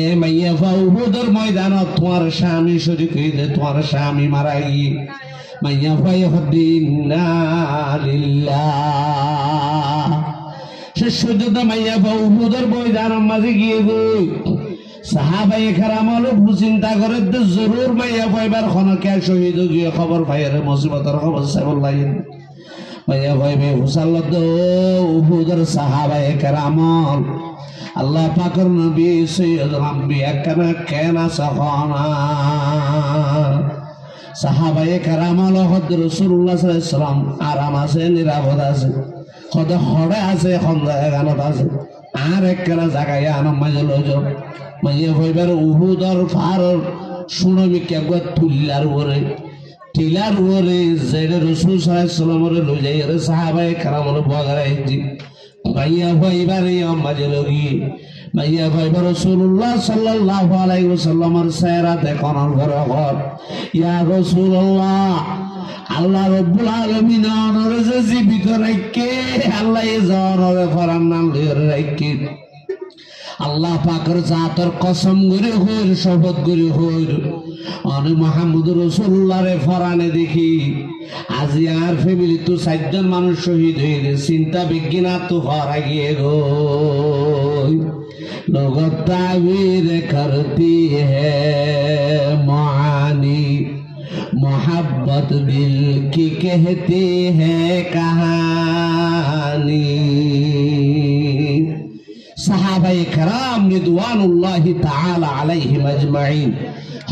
এ মাইয়া ফা উহুদের ময়দান তোমার স্বামী শরীক হইতে তোমার স্বামী মারা গিয়ে মাইয়া ফাই হদ্দিনা লিল্লাহ সে সৈয়দ মাইয়া ফা উহুদের ময়দান মাঝে গিয়ে গই সাহাবায়ে কেরাম হলো চিন্তা করে জরুর মাইয়া পাইবার খনকে শহীদ গিয়ে খবর পাইরে মুসিবতের খবর সাবল লাগে মাইয়া পাইবে হুসাল্লাদ উহুদের সাহাবায়ে কেরাম আল্লাহ পাকের নবী সৈয়দুল আম্বিয়া কেনা সাহানা সাহাবায়ে কেরাম হলো হযরত রাসূলুল্লাহ সাল্লাল্লাহু আলাইহি ওয়াসাল্লাম আরাম আছে নিরাপদ আছে কত হড়ে আছে এখন জায়গানত আছে আর একখানা জায়গায় আনম মাঝে লইজ মাইয়া হইবার উহুদর ফার শুনবি কেগা তুল্লার ওরে টিলার ওরে জেরে রাসূল সাল্লাল্লাহু আলাইহি ওয়াসাল্লামরে লই যাই রে সাহাবায়ে কেরামর বগারাইজি মাইয়া হইবার মাঝে লগি মাইয়া হইবার রাসূলুল্লাহ সাল্লাল্লাহু আলাইহি ওয়াসাল্লামর চেহারা দেখানোর ঘর ইয়া রাসূলুল্লাহ আল্লাহ রব্বুল আলামিন অনরে যে জীবিত রাখে আল্লাহ এই জনরে ফরান নাম লইরে রাখে আল্লাহ পাকের জাতের কসম করে হইর শপথ করে হইর অনে মুহাম্মদুর রাসূলুল্লাহরে ফরানে দেখি আজি আর ফ্যামিলি তো 4 জন মানুষ শহীদ হইলে চিন্তা বিজ্ঞান তো হরা গিয়ে গো লোগত তাবির করতি হে মানি मोहब्बत दिल की कहती है कहानी सहाबाए कराम रिदवानुल्लाहि ताआला अलैहिम अजमाइन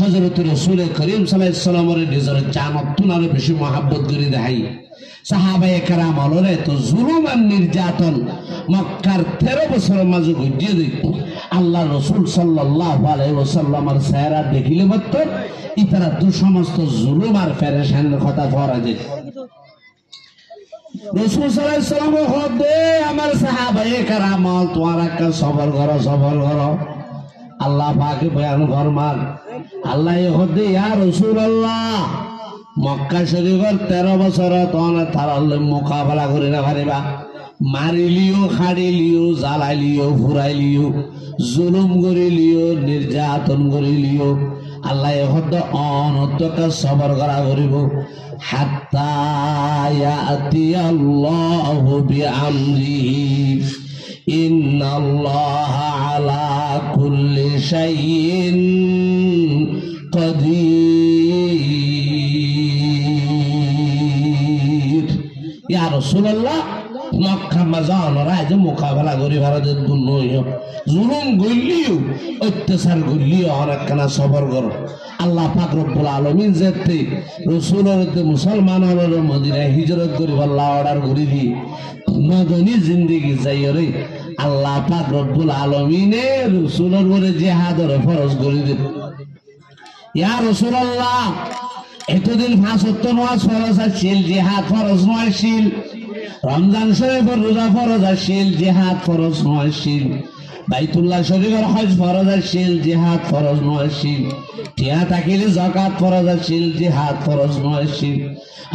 हजरत रसूल करीम सल्लल्लाहु अलैहि वसल्लम रे निजर जानत तुनारे बेशी मोहब्बत करि देहाई सहाबाए कराम अलरे तो जुलुम और निर्যাতন মক্কার 13 বছর মাঝে গজিয়ে দিই আল্লাহ রাসূল সাল্লাল্লাহু আলাইহি ওয়াসাল্লামের চেহারা দেখিলে মাত্র ইতারা তো সমস্ত জুলুম আর পেরেশানির কথা পড়া যায় রাসূল সাল্লাল্লাহু আলাইহি ওয়াসাল্লাম হদে আমার সাহাবায়ে কেরাম তোমরা কা সবর করো আল্লাহ পাকে বয়ান ফরমান আল্লাহ হদে ইয়া রাসূলুল্লাহ মক্কা শরীফের 13 বছর তোমরা তারালে মোকাবেলা করে না পারিবা মারিলিও খাড়িলিও জ্বালাইলিও ফুরাইলিও জুলুম করিলিও নির্যাতন করিলিও আল্লাহ হদ অনতকা সবর করা করিব হাত্তা ইয়াতি আল্লাহু বিআমরিহি ইন্নাল্লাহা আলা কুল্লি শাইইন কাদির ইয়া রাসূলুল্লাহ মক্কা মাজান রাজ মোকাবেলা করি ভারতের দুনিয়া জুলুম গইলিও অত্যাচার গইলিও অনেকখানা সবর করো আল্লাহ পাক রব্বুল আলামিন যেতে রাসূলের মুসলমানদের মদিনায় হিজরত করি আল্লাহ অর্ডার করে দি মদনী জিন্দেগি যাইরে আল্লাহ পাক রব্বুল আলামিনে রাসূলের উপরে জিহাদের ফরজ করে দিল ইয়া রাসূলুল্লাহ এতদিন 5 ওয়াক্ত নামাজ ফরজ ছিল জিহাদ ফরজ নয় ছিল রমজান শরীফের রোজা ফরজ ছিল জিহাদ ফরজ নয় ছিল বাইতুল্লাহ শরীফের হজ ফরজ ছিল জিহাদ ফরজ নয় ছিল টিয়া থাকিলে যাকাত ফরজ ছিল জিহাদ ফরজ নয় ছিল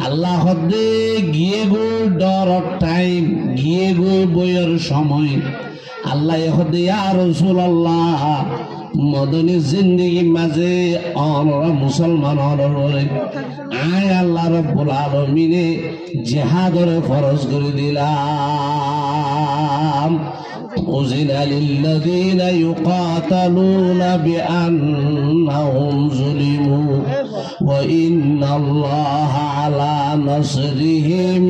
আল্লাহ হদে গিয়ে গো ডর টাইম গিয়ে গো বইয়ের সময় আল্লাহ হদে ইয়া রাসূলুল্লাহ মদনী জিন্দেগি মাঝে অনরা মুসলমান হলরে আয় আল্লাহ রব্বুল আলামিনে জিহাদের ফরজ করে দিলাম উযিনা লিল্লাযীনা ইউকাতালুনা বিআন্নাহুম যুলিমু ওয়া ইন্নাল্লাহা আলা নাসরিহিম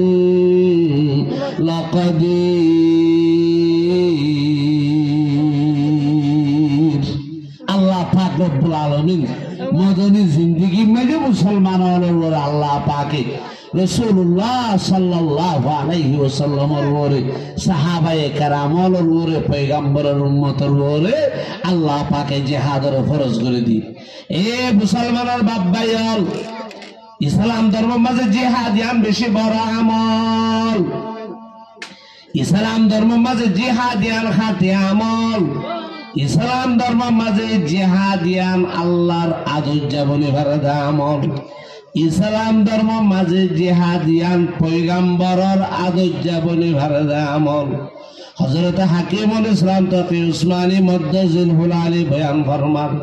লাকাদির আল্লাহ পাক রব্বুল আলামিন মদনী জিন্দেগি মেজে মুসলমানের উপর আল্লাহ পাকে রাসূলুল্লাহ সাল্লাল্লাহু আলাইহি ওয়াসাল্লামের উপরে সাহাবায়ে কেরামের উপরে পয়গম্বরের উম্মতের উপরে আল্লাহ পাকে জিহাদের ফরজ করে দি এ মুসলমানের বাপ ভাইয়াল ইসলাম ধর্ম মাঝে জিহাদ ইয়ান বেশি বড় আমল ইসলাম ধর্ম মাঝে জিহাদ ইয়ান খাতি আমল ইসলাম ধর্ম মাঝে জিহাদিয়ান আল্লাহর আদর যাবনি ভারত আমল ইসলাম ধর্ম মাঝে জিহাদিয়ান পয়গাম্বরর আদর্যাবলী ভারদা আমল হযরত হাকিমুল ইসলাম তকি উসমানী মদ্দাজিলহুল আলী বয়ান ফরমান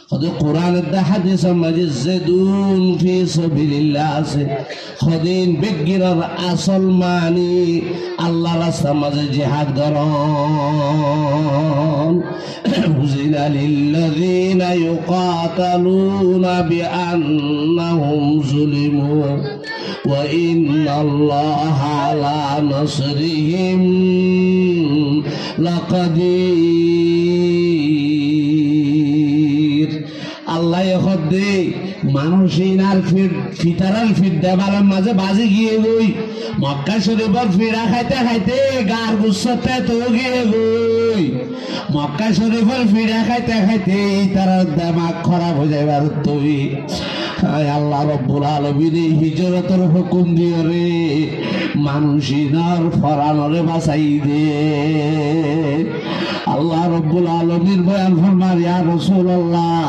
খোদে কোরআনের দা হাদিসের মাঝে জিদুন ফি সাবিলিল্লাহ আছে খোদিন বিজ্ঞানের আসল মানি আল্লাহর রাস্তার মাঝে জিহাদ করন উযিলা লিল্লাযিনা ইউকাতালুনা বিআন্নাহুম যুলিমু ওয়া ইন্নাল্লাহা আলা নাসরিহিম লাকাদির। আল্লাহ হদে মানুষিনার ফিতারাল ফিট দেবালের মাঝে বাজি গিয়ে গই মক্কা শরীফের ফিরা খাইতে খাইতে গার গুছতে তো গিয়ে গই মক্কা শরীফের ফিরা খাইতে খাইতে তার দেমাগ খারাপ হয়ে যাবার তুই আল্লাহ রব্বুল আলামিন হিজরতের হুকুম দিও রে মানুষিনার ফরানরে বাঁচাই দে। আল্লাহ রব্বুল আলামিন বয়ান ফরমান ইয়া রাসূলুল্লাহ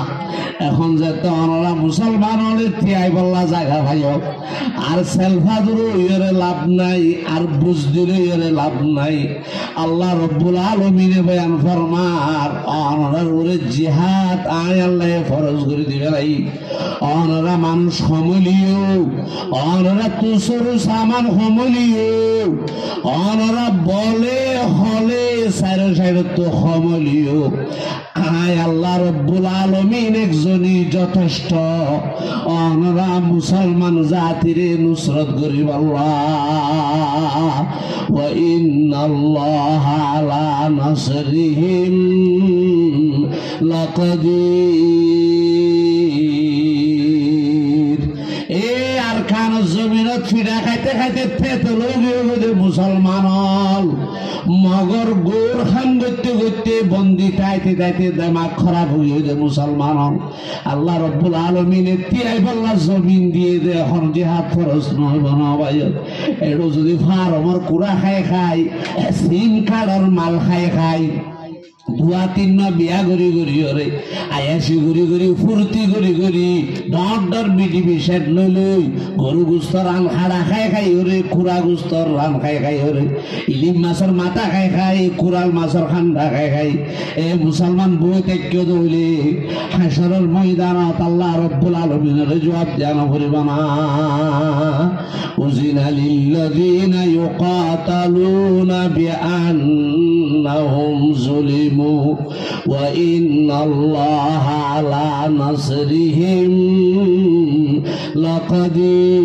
এখন যে তোমরা মুসলমান হলে তিয়াই বল্লা জায়গা ভাইও আর সেলফাদুরো ইরে লাভ নাই আর বুঝদিরো ইরে লাভ নাই। আল্লাহ রব্বুল আলামিনে বয়ান ফরমার অনরার ওরে জিহাদ আয় আল্লাহ ফরজ করে দিবে নাই অনরা মানুষ সমলিও অনরা তুসরু সামান সমলিও অনরা বলে হলে সাইরে সাইরে তো সমলিও আয় আল্লাহ রব্বুল আলামিন একজনই যথেষ্ট অনরা মুসলমান জাতিরে নুসরত করিব আল্লাহ ওয়া ইন্নাল্লাহা আলা নাসরিহিম লাকাদির। এ আর খান জমিনত ফিরা খাইতে খাইতে থেতে লোকে মুসলমান মগর গোর খান করতে করতে বন্দি তাইতে তাইতে দেমাগ খারাপ হয়ে যায় মুসলমান। আল্লাহ রব্বুল আলামিনে তিয়াই বল্লা জমিন দিয়ে দে এখন জিহাদ ফরজ নয় বানাবাই এটো যদি ফার্মর কুড়া খাই খাই সিম কার্ডর মাল খাই খাই দুয়া তিন মা বিয়া করি করি ওরে আয়াসি করি করি ফুর্তি করি করি ডর ডর বিটি বিষেট লই লই গরু গুস্তর রান খাড়া খাই খাই ওরে খুরা গুস্তর রান খাই খাই ওরে ইলিম মাছের মাথা খাই খাই কুরাল মাছের খান্ডা খাই খাই এ মুসলমান বই ত্যাগ দইলে হাসরের ময়দানত আল্লাহ রব্বুল আলামিনের জবাব দেন করিবা না। উযিলা লিল্লাযিনা ইউকাতালুনা বিআন্নাহুম যুলিমু ওয়া ইন্নাল্লাহা আলা নাসরিহিম লাকাদির।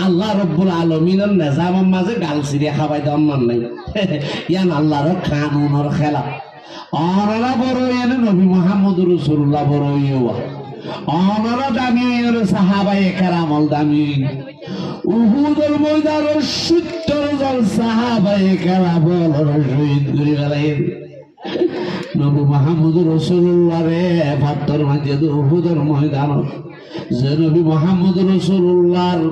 আল্লাহ রব্বুল আলামিনের নিজামের মাঝে গাল ছিঁড়ে খাবাই দেওয়ার নাই ইয়ান আল্লাহর কানুনের খেলা অনরা বড় এনে নবী মুহাম্মদ রাসূলুল্লাহ বড় ইয়া অনরা দামি এর সাহাবায়ে কেরামল দামি উহুদের ময়দানের 70 জন সাহাবায়ে কেরামল শহীদ করে গেলেন। নবী মুহাম্মদ রাসূলুল্লাহ রে পাথর মাঝে উহুদের ময়দান যে নবী মুহাম্মদ রাসূলুল্লাহর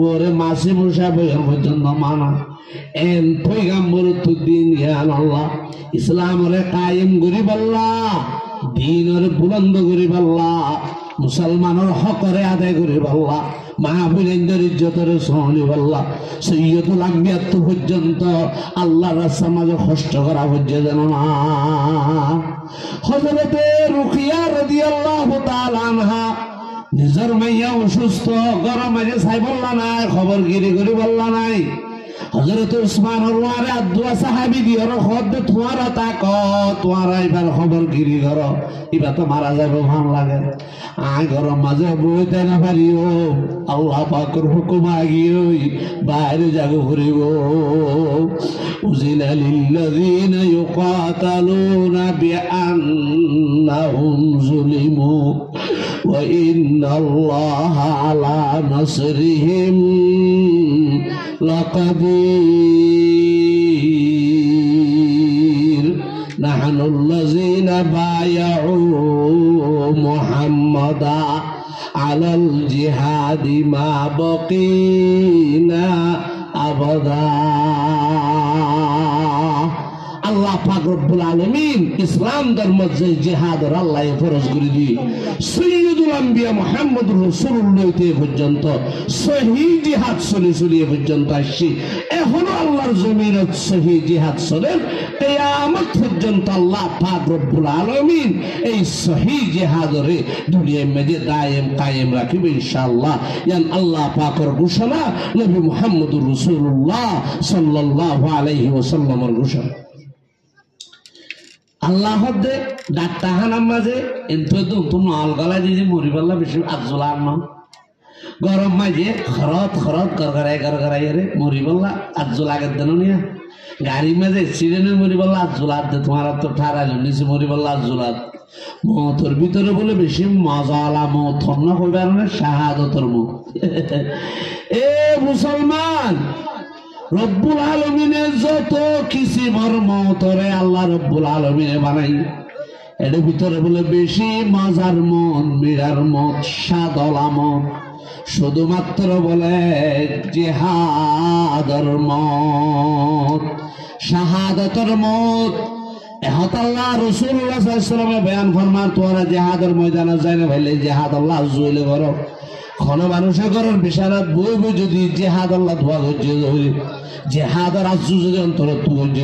ওরে মাসি মুসা বইয়ের পর্যন্ত মানা এন পয়গাম্বর তো দিন জ্ঞান আল্লাহ ইসলামরে কায়েম করি আল্লাহ দিনের বুলন্দ করি আল্লাহ মুসলমানের হকরে আদায় করি আল্লাহ মাহফিলের ইজ্জতরে সহনি আল্লাহ সৈয়দুল আম্বিয়া তো পর্যন্ত আল্লাহর রাস্তার মাঝে কষ্ট করা পর্যন্ত যেন না। হযরতে রুকিয়া রাদিয়াল্লাহু তাআলা আনহা নিজের মাইয়া অসুস্থ গরম মাঝে চাই বললা নাই খবর গিরি করি বললা নাই। হযরত উসমান ওয়ারে আদুয়া সাহাবী দিয়র খদ তোমারা তাক তোমারা এবার খবর গিরি কর এবার তো মারা যাবে ভান লাগে আয় গরম মাঝে বইতে না পারিও আল্লাহ পাকের হুকুম আগিয়ে বাইরে যাগো ঘুরিব। উযিলা লিল্লাযিনা ইউকাতালুনা বিআন্নাহুম যুলিমু ওয়া ইন্নাল্লাহা আলা নাসরিহিম লাকাদির। নাহনুল্লাযিনা বায়াউ মুহাম্মাদা আলাল জিহাদি মা বাকিনা আবাদা। আল্লাহ পাক রব্বুল আলামিন ইসলাম ধর্ম যে জিহাদ আল্লাহ ফরজ করে দিয়ে সৈয়দুল আম্বিয়া মুহাম্মদুর রাসূলুল্লাহ পর্যন্ত সহি জিহাদ চলিয়ে পর্যন্ত আসছি। এখনো আল্লাহর জমিনে সহি জিহাদ চলে, কিয়ামত পর্যন্ত আল্লাহ পাক রব্বুল আলামিন এই সহি জিহাদরে দুনিয়ার মধ্যে দায়েম কায়েম রাখিবে ইনশাআল্লাহ। ইয়ান আল্লাহ পাকের ঘোষণা, নবী মুহাম্মদুর রাসূলুল্লাহ সাল্লাল্লাহু আলাইহি ওয়াসাল্লামের ঘোষণা। আল্লাহ দে ডাক্তারখানার মাঝে এত নল গলা দিয়ে মরিবাল্লা বেশি আজলা আম্মা গরম মাঝে খরত গড়গড়াই রে মরিবাল্লা আজলা আগের দেন নিয়া গাড়ির মাঝে সিরেনে মরিবাল্লা আজলাত দে তোমার তো ঠারাইল নিচে মরিবাল্লা আজলাত মতর ভিতরে বলে বেশি মজা আলা মত থন্ন কইবার না শাহাদতর মত। এ মুসলমান, রব্বুল আলমিনে যত কিসিমর মতরে আল্লাহ রব্বুল আলমিনে বানাই, এর ভিতরে বলে বেশি মজার মত, মিরার মত, সাদলা মত শুধুমাত্র বলে জিহাদর মত, শাহাদতর মত। এহত আল্লাহ রাসূলুল্লাহ সাল্লাল্লাহু আলাইহি ওয়াসাল্লাম বয়ান ফরমান, তোরা জিহাদের ময়দানে যাই না ভাইলে জিহাদ আল্লাহ জুইলে করো। কোন মানুষের ঘরের বিছানাত বই বই যদি জিহাদ আল্লাহ দোয়া করছে জেহাদের আজু যদি অন্তর তুলছে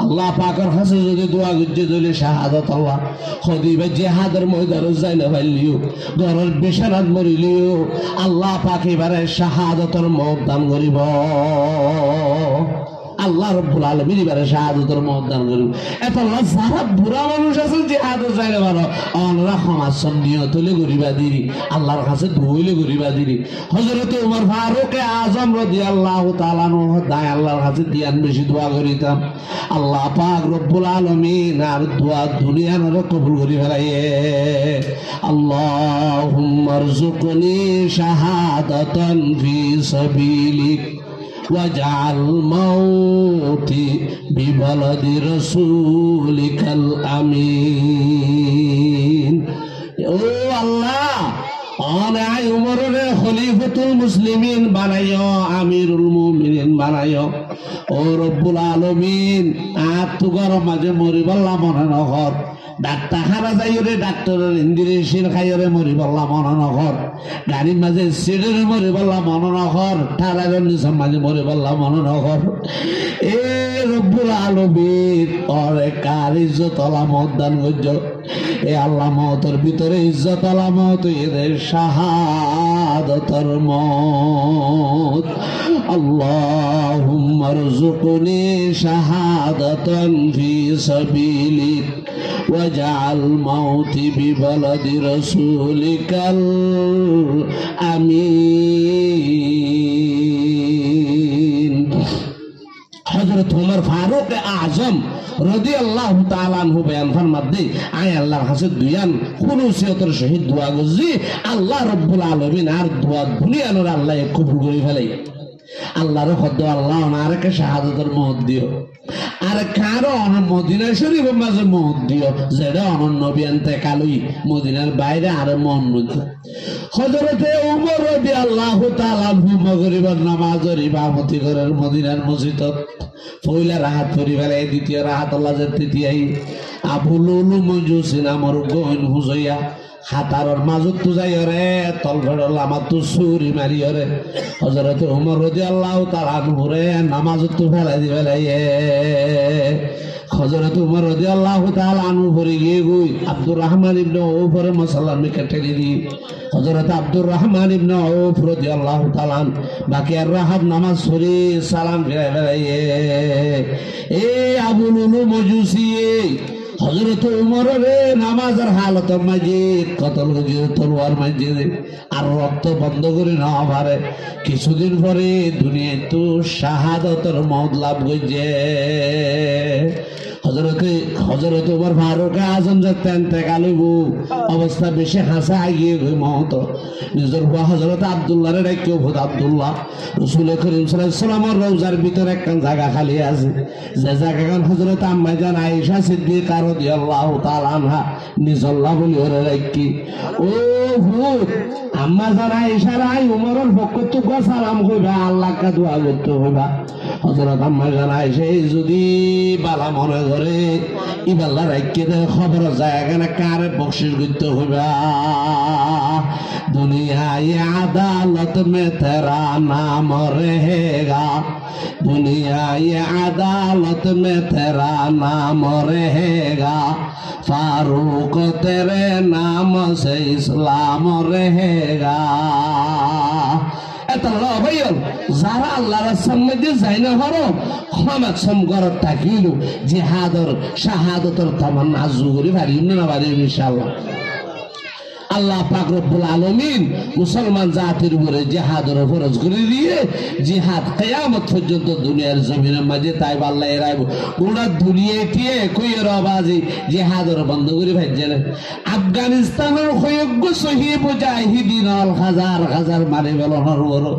আল্লাহ পাকের কাছে যদি দোয়া করছে ধরে শাহাদাত আল্লাহ খদিবা জেহাদের ময়দানে যাই না ভাইলিও ঘরের বিছানাত মরিলিও আল্লাহ পাক এবারে শাহাদাতের মওত দান করিব। আল্লাহ রব্বুল আলামিন এবারে শাহাদাতের মওত দান করিব। এত আল্লাহ যারা বুড়া মানুষ আছে জিহাদ যাই না পারো অনরা ক্ষমার নিয়ত হলে গরিবা দিবি আল্লাহর কাছে ধুইলে গরিবা দিবি। হযরত ওমর ফারুক আযম রাদিয়াল্লাহু তাআলা আনহু দায় আল্লাহর কাছে দিয়ান বেশি দোয়া করিতাম, আল্লাহ পাক রব্বুল আলামিন আর দোয়া দুনিয়ার কবুল করি ফেলাইয়ে। আল্লাহুম্মা রযুকনি শাহাদাতান ফি সাবিলিক ওয়াজআল মাউতি বিবালাদি রাসূলিকাল আমিন। ও আল্লাহ, অনাই উমরে খলিফাতুল মুসলিমিন বানাইও, আমিরুল মুমিনিন বানাইও। ও রব্বুল আলামিন, আর তুগর মাঝে মরিবাল্লা মনে নহর, ডাক্তার হারা যাইরে ডাক্তারের ইন্দিরে শির খাইরে মরিবাল্লা মনে নহর, গাড়ির মাঝে সিটের মরিবাল্লা মনে নহর, ঠারারের নিচের মাঝে মরিবাল্লা মনে নহর। এ রব্বুল আলামিন, ওরে কার ইজ্জত আলামত দান করছ। এ আল্লাহ মতের ভিতরে ইজ্জত আলামত এদের শাহাদাতের মত। আল্লাহুম্মা রযুকনি শাহাদাতান ফি সাবিলিক ওয়াজআল মাউতি বিবালাদি রাসূলিকাল আমিন। হযরত ওমর ফারুক আযম রাদিয়াল্লাহু তাআলা আনহু বয়ান ফরমাতে আয় আল্লাহর কাছে দুয়ান খুলুসিয়তের সহিত দোয়া করছি, আল্লাহ রব্বুল আলামিন আর দোয়া দুনিয়ার আল্লাহ কবুল করে ফেলে। আল্লাহর হদ্দ আল্লাহ আরেকে শাহাদাতের মত দিও, আর কারো মদিনা শরীফের মাঝে মত দিও যেটা অনন্য বিয়ান্তে কালুই মদিনার বাইরে আর মন নদী। হযরতে ওমর রাদিয়াল্লাহু তাআলা আনহু মাগরিবের নামাজের ইমামতি করেন মদিনার মসজিদত। পয়লা রাহাত পরিবারে দ্বিতীয় রাহাত আল্লাহ তৃতীয় আবু লুলু মজুসি নামর গইন হুজইয়া হাতারর মাজত তো যাই রে তলভেড় আমার তো সুরি মারি রে। হযরত ওমর রাদিয়াল্লাহু তাআলা আনহু রে নামাজত তো ফেলাই দি ফেলাইয়ে। হযরত ওমর রাদিয়াল্লাহু তাআলা আনহু পরে গিয়ে গই আব্দুর রহমান ইবনে আউফ রে মুসলমান কেটে দি। হযরত আব্দুর রহমান ইবনে আউফ রাদিয়াল্লাহু তাআলা বাকি আর রাহাত নামাজ পড়ে সালাম ফিরাই ফেলাইয়ে। এ আবু লুলু মজুসি হযরত ওমরের নামাজের হালতের মাঝে কতল তলোয়ার মাঝে আর রক্ত বন্ধ করে না পারে। কিছুদিন পরে দুনিয়ায় তো শাহাদাতের মওত লাভ করছে। হযরত ওমর ফারুক আযম যেতে ইন্তেকাল হইব অবস্থা বেশি হাসা আগিয়ে গই মত নিজের হুয়া হযরত আব্দুল্লাহ রে ডাকিও ভূত আব্দুল্লাহ রাসূল করিম সাল্লাল্লাহু আলাইহি ওয়াসাল্লামের রওজার ভিতরে একটা জায়গা খালি আছে, যে জায়গাখান হযরত আম্মা জান আয়েশা সিদ্দিকা রাদিয়াল্লাহু তাআলা আনহা নিজল্লাহ বলি ওরে রাখি। ও ভূত আম্মা জান আয়েশা রাই ওমরের পক্ষ থেকে সালাম কইবা, আল্লাহকে দোয়া করতে হইবা। হযরত আম্মা জান আয়েশা যদি বালা মনে করে ইবাল্লা রাইকে দে খবর যায় কেন কারে বকশিশ করতে হইবা दुनियाए अदालत में तेरा नाम रहेगा दुनियाए अदालत में तेरा नाम रहेगा फारूक तेरे नाम से इस्लाम रहेगा যারা আল্লাহ রাস্তার মধ্যে যায় না হলো ক্ষমাক্ষম গরত থাকিল জিহাদর শাহাদতর তামান্না জুরি ভারিম না ভারিম ইনশাআল্লাহ আল্লাহ পাক রব্বুল আলামিন মুসলমান জাতির উপরে জিহাদের ফরজ করে দিয়ে জিহাদ কিয়ামত পর্যন্ত দুনিয়ার জমিনের মাঝে তাই আল্লাহ রাখবো পুরো দুনিয়াতে কই রবাজি জিহাদের বন্ধ করে ভাইজেন আফগানিস্তানের কয়েক শহীদ মুজাহিদিন হাজার হাজার মারে বেলনের বড়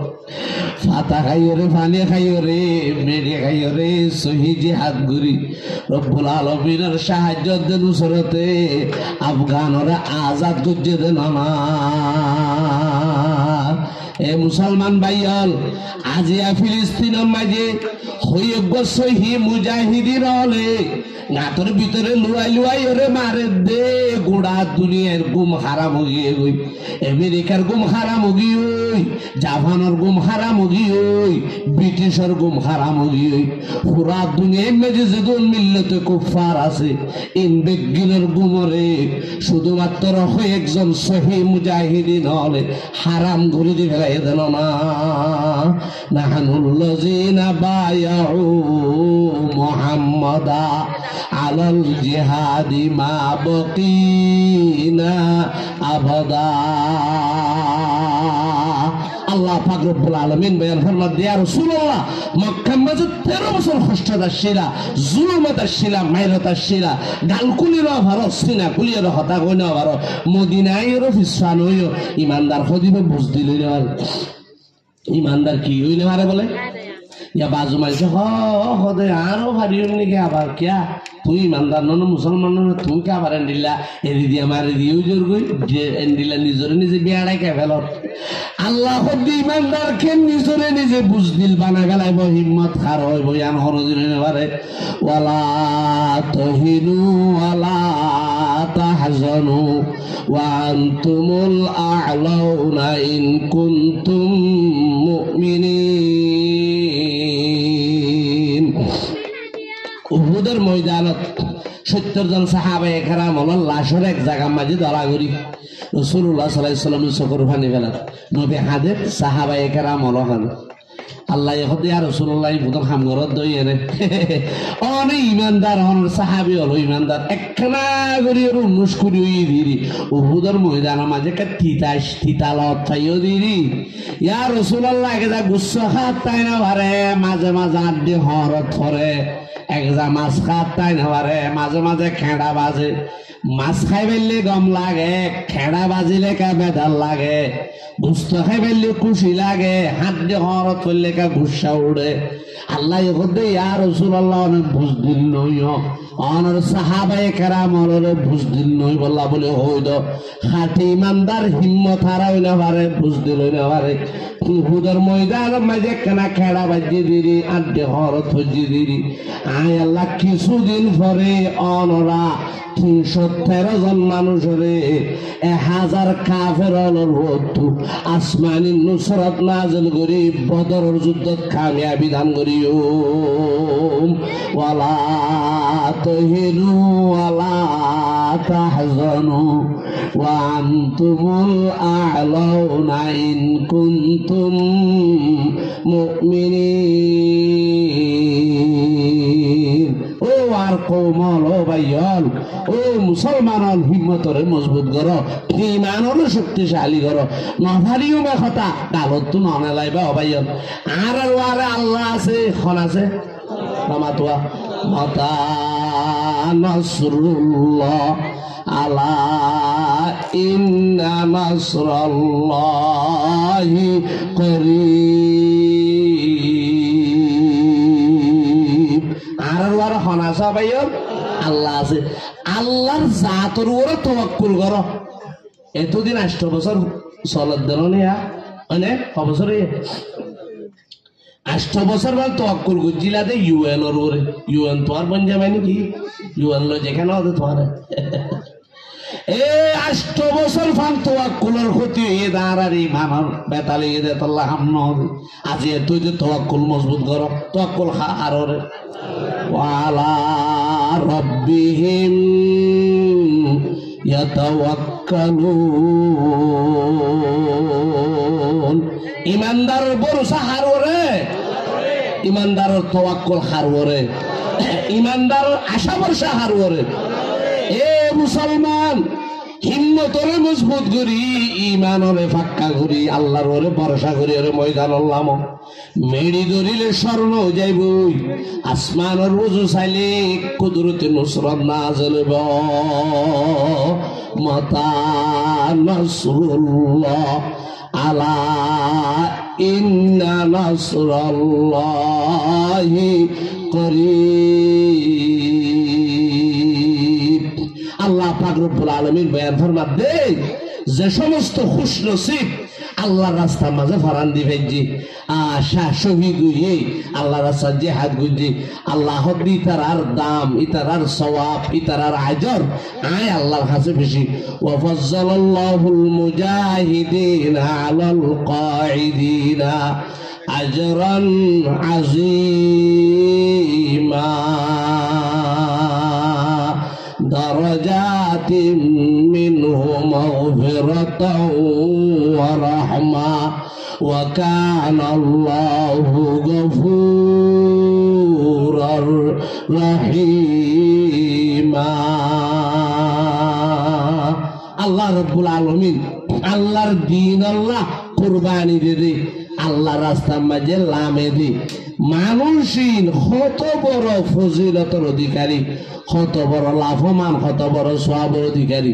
ফাতা খাইও রে পানি খাইও রে মেরে খাইও রে শহীদ জিহাদ গুরি রব্বুল আলামিনের সাহায্য দেন উসরতে আফগানরা আজাদ করছে দেন না এ মুসলমান ভাইয়াল আজিয়া ফিলিস্তিনের মাঝে হইয়গ শহীদ মুজাহিদিন হলে গাতর ভিতরে লুয়াই লুয়াই ওরে মারে দে গোড়া দুনিয়ার গুম হারাম হয়ে গই আমেরিকার গুম হারাম হয়ে ওই জাপানের গুম হারাম হয়ে ওই ব্রিটিশের গুম হারাম হয়ে ওই পুরা দুনিয়ার মেঝে যেদন মিল্লতে কুফার আছে ইন বেগিনের গুমরে শুধুমাত্র একজন শহীদ মুজাহিদিন হলে হারাম করে দিয়ে ফেলাই দেন না নাহানুল্লাযিনা বায়াউ মুহাম্মাদা আলাল জিহাদি মা বকিনা আবাদা আল্লাহ পাক রব্বুল আলামিন বয়ান ফরমান ইয়া রাসূলুল্লাহ মক্কা মাঝে 13 বছর কষ্টদার ছিলা জুলুমাতার ছিলা মাইরাতার ছিলা গালকুলির ভারো সিনা কুলির হতা কইনা ভারো মদিনায়র ফিসান হইও ইমানদার খদিবে বুঝ দিল না ইমানদার কি হইলে মারে বলে ইয়া বাজু মাইছে হদে আরো ভারিও নাকি আবার কিয়া তুই ইমানদার নন মুসলমান নন তুই কে আবার এন্ডিলা এরি দিয়া মারি দিও জোর গই যে এন্ডিলা নিজরে নিজে বিয়াড়াই কে ফেল আল্লাহ হদি ইমানদার কে নিজরে নিজে বুঝদিল বানাই ফেলাইব হিম্মত খার হইব ইয়ান হরদিন পারে ওয়ালা তাহিনু ওয়ালা তাহজানু ওয়া আনতুমুল আ'লাউনা ইন কুনতুম মুমিনিন উহুদের ময়দানত 70 জন সাহাবায়ে কেরাম হল লাশের এক জায়গার মাঝে দরাগরি রাসূলুল্লাহ সাল্লাল্লাহু আলাইহি ওয়াসাল্লাম চোখের পানি ফেলা নবী হাদিস সাহাবায়ে কেরাম হল হান আল্লাহ ইহদি আর রাসূলুল্লাহ বুদন হামগরত দই এনে অনে ইমানদার হন সাহাবী হল ইমানদার একখানা করি আর মুশকুরি দিরি উহুদের ময়দানের মাঝে কা তিতালত তাইও দিরি ইয়া রাসূলুল্লাহ কে যা গুচ্ছা খাত তাই না ভারে মাঝে মাঝে আড্ডি হরত পড়ে একজা মাছ খাত তাই না ভারে মাঝে মাঝে খেড়া বাজে মাছ খাই ফেললে গম লাগে খেড়া বাজিলে কা বেদাল লাগে গুস্ত খাই ফেললে খুশি লাগে হাত দিয়ে হরত করলে কা গুসা উড়ে আল্লাহ ইহদে ইয়া রাসূলুল্লাহ অনেক বুঝ দিল নই অনর সাহাবায়ে কেরাম অনরে বুঝ দিল নই বল্লা বলে হইদ খাঁটি ইমানদার হিম্মত হারাই না পারে বুঝ দিল না পারে উহুদের ময়দান মাঝে কেনা খেড়া বাজিয়ে দিরি আড্ডে হরত হজিয়ে দিরি আয় আল্লাহ কিছুদিন পরে অনরা 313 জন মানুষের 1000 কাফের রোধু আসমানি নুসরত নাজিল করি বদরের যুদ্ধত কামিয়াবি দান করিও ওয়ালা তাহিনু ওয়ালা তাহজানু ওয়া আনতুমুল আ'লাউনা ইন কুনতুম মুমিনিন ও আর কওমল ও ভাইয়াল ও মুসলমান হিম্মতরে মজবুত করো ইমানরে শক্তিশালী করো নফারিও বা কথা ডালত তো ননে লাইবা ও ভাইয়াল আর আরে আল্লাহ আছে খন আছে নামাতুয়া মাতা নাসরুল্লাহ আলা ইন্না নাসরাল্লাহি করিব আর খন আছে ভাইয়াল আল্লাহ আছে আল্লাহর জাতের উপরে তাওয়াক্কুল করো এতদিন 8 বছর চলত দিল না মানে বছরে 8 বছর বাদ তওয়াক্কুল করছিলা দে ইউএন ওর ওরে ইউএন তো আর বন যাবে নাকি ইউএন লো যেখানে হবে তোমার এ 8 বছর ফান তওয়াক্কুলের ক্ষতি হয়ে দাঁড়ারি মানর বেতালে দে আল্লাহ হামন আজ তুই যে তওয়াক্কুল মজবুত কর তওয়াক্কুল আর ওরে ওয়ালা রাব্বিহিম ইয়াতাওয়াক্কালুন ইমানদারের ভরসা হাররে ইমানদারের তওয়াক্কুল হাররে ইমানদারের আশা ভরসা হাররে এ মুসলমান হিম্মতরে মজবুত করি ইমানরে ফাক্কা করি আল্লাহর ওরে ভরসা করি ওরে ময়দান আল্লাহ মেড়ি ধরিলে স্বর্ণ যাইবই আসমানের রুজু চাইলে কুদরতে নুসরত নাযিল হইব মাতা নাসরুল্লাহ আলা ইন্না নাসরাল্লাহি করিব আল্লাহ পাক রব্বুল আলামিন বয়ান ফরমাত দে যে সমস্ত খুশনসিব আল্লাহর রাস্তার মাঝে ফারান দিবেজি আশা শহীদ হয়ে আল্লাহর রাস্তায় জিহাদ গুজি আল্লাহ দি তার দাম ইতার সওয়াব ইতার আজর আয় আল্লাহর কাছে বেশি ওয়া ফাজ্জালাল্লাহুল মুজাহিদিনা আলাল কাঈদিনা আজরান আযীমা দারাজাতিম মিনহু মাগফিরাতাও ওয়া রাহমা ওয়া কানা আল্লাহু গফুরার রহিমা আল্লাহ রাব্বুল আলামিন আল্লাহর দ্বীন আল্লাহ কুরবানি দে আল্লাহর রাস্তার মাঝে লামে দি মানুষিন কত বড় ফজিলতের অধিকারী কত বড় লাভমান কত বড় সওয়াবের অধিকারী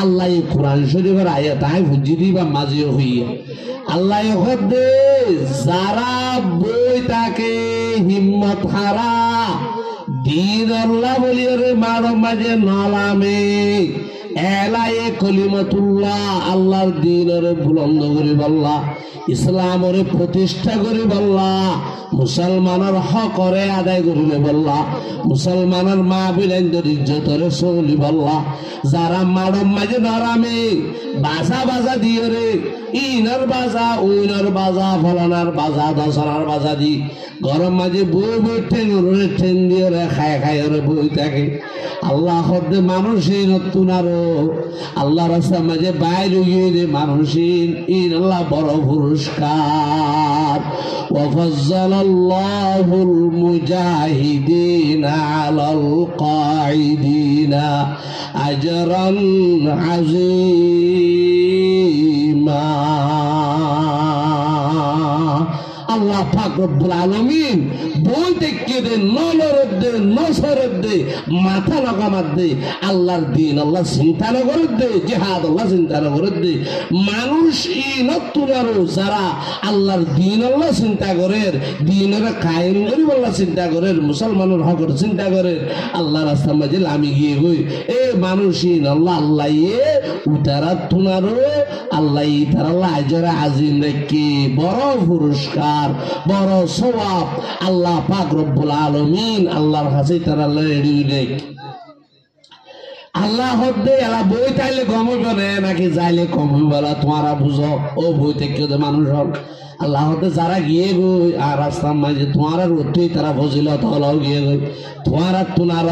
আল্লাহ এই কোরআন শরীফের আয়াত আয় বুঝি দিবা মাঝে হইয়া আল্লাহ দে যারা বই তাকে হিম্মত হারা দিন আল্লাহ বলি ওরে মারো মাঝে নলামে এলায়ে কলিমাতুল্লাহ আল্লাহর দ্বীনের বুলন্দ করি আল্লাহ ইসলামরে প্রতিষ্ঠা করি আল্লাহ মুসলমানের হকরে আদায় করিলে আল্লাহ মুসলমানের মা বিলাইনদের ইজ্জতরে চলি আল্লাহ যারা মারম মাঝে নরামে বাজা বাজা দিয়ে রে ইনার বাজা উইনার বাজা ফলানার বাজা দশনার বাজা দি গরম মাঝে বই বই ঠেন দিয়ে রে খায় খায় রে বই থাকে আল্লাহ হদ্দে মানুষই নতুন আরো আল্লাহ রাস্তার মাঝে বাইরে গিয়ে মানুষই ইন আল্লাহ বড় পুরস্কার ওয়াফাজ্জালাল্লাহুল মুজাহিদিনা আলাল কাঈদিনা আজরান আযীমা আল্লাহ পাক রব্বুল আলামিন বই দেখে দে নলরত দে নসরত দে মাথা লাগামাত দে আল্লাহর দ্বীন আল্লাহ চিন্তা নগরত দে জিহাদ আল্লাহ চিন্তা নগরত দে মানুষ ই নতুনারো যারা আল্লাহর দ্বীন আল্লাহ চিন্তা করে দ্বীনের কায়েম করি আল্লাহ চিন্তা করে মুসলমানের হকর চিন্তা করে আল্লাহ রাস্তার মাঝে লামি গিয়ে গই এ মানুষই আল্লাহ আল্লাহ উতারা তুনারো আল্লাহ তার আল্লাহ আজরে আজিম রেখে বড় পুরস্কার বড় সওয়াব আল্লাহ পাক রব্বুল আলামিন আল্লাহর কাছে তারা রেডি দেখ আল্লাহ হদ্দে এলা বই তাইলে কমইব না নাকি যাইলে কমইব না তোমারা বুঝো ও বই থেকে মানুষ হক আল্লাহ হতে যারা গিয়ে গই আর রাস্তার মাঝে তোমার রুটি তারা ফজিলত হলো গিয়ে গই তোমার তুনার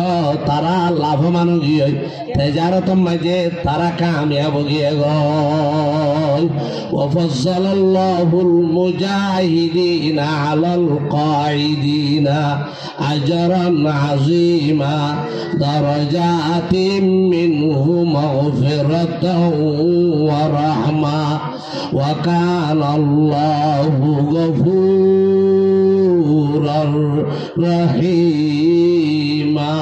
তারা লাভমান গিয়ে তেজারত মাঝে তারা কামিয়াব গিয়ে গই ওয়াফাজ্জালাল্লাহুল মুজাহিদিনা আলাল কাঈদিনা আজরান আযীমা দারাজাতিম মিনহু মাগফিরাতাও ওয়া রাহমা ওয়া কানা আল্লাহু গফুরার রহিমা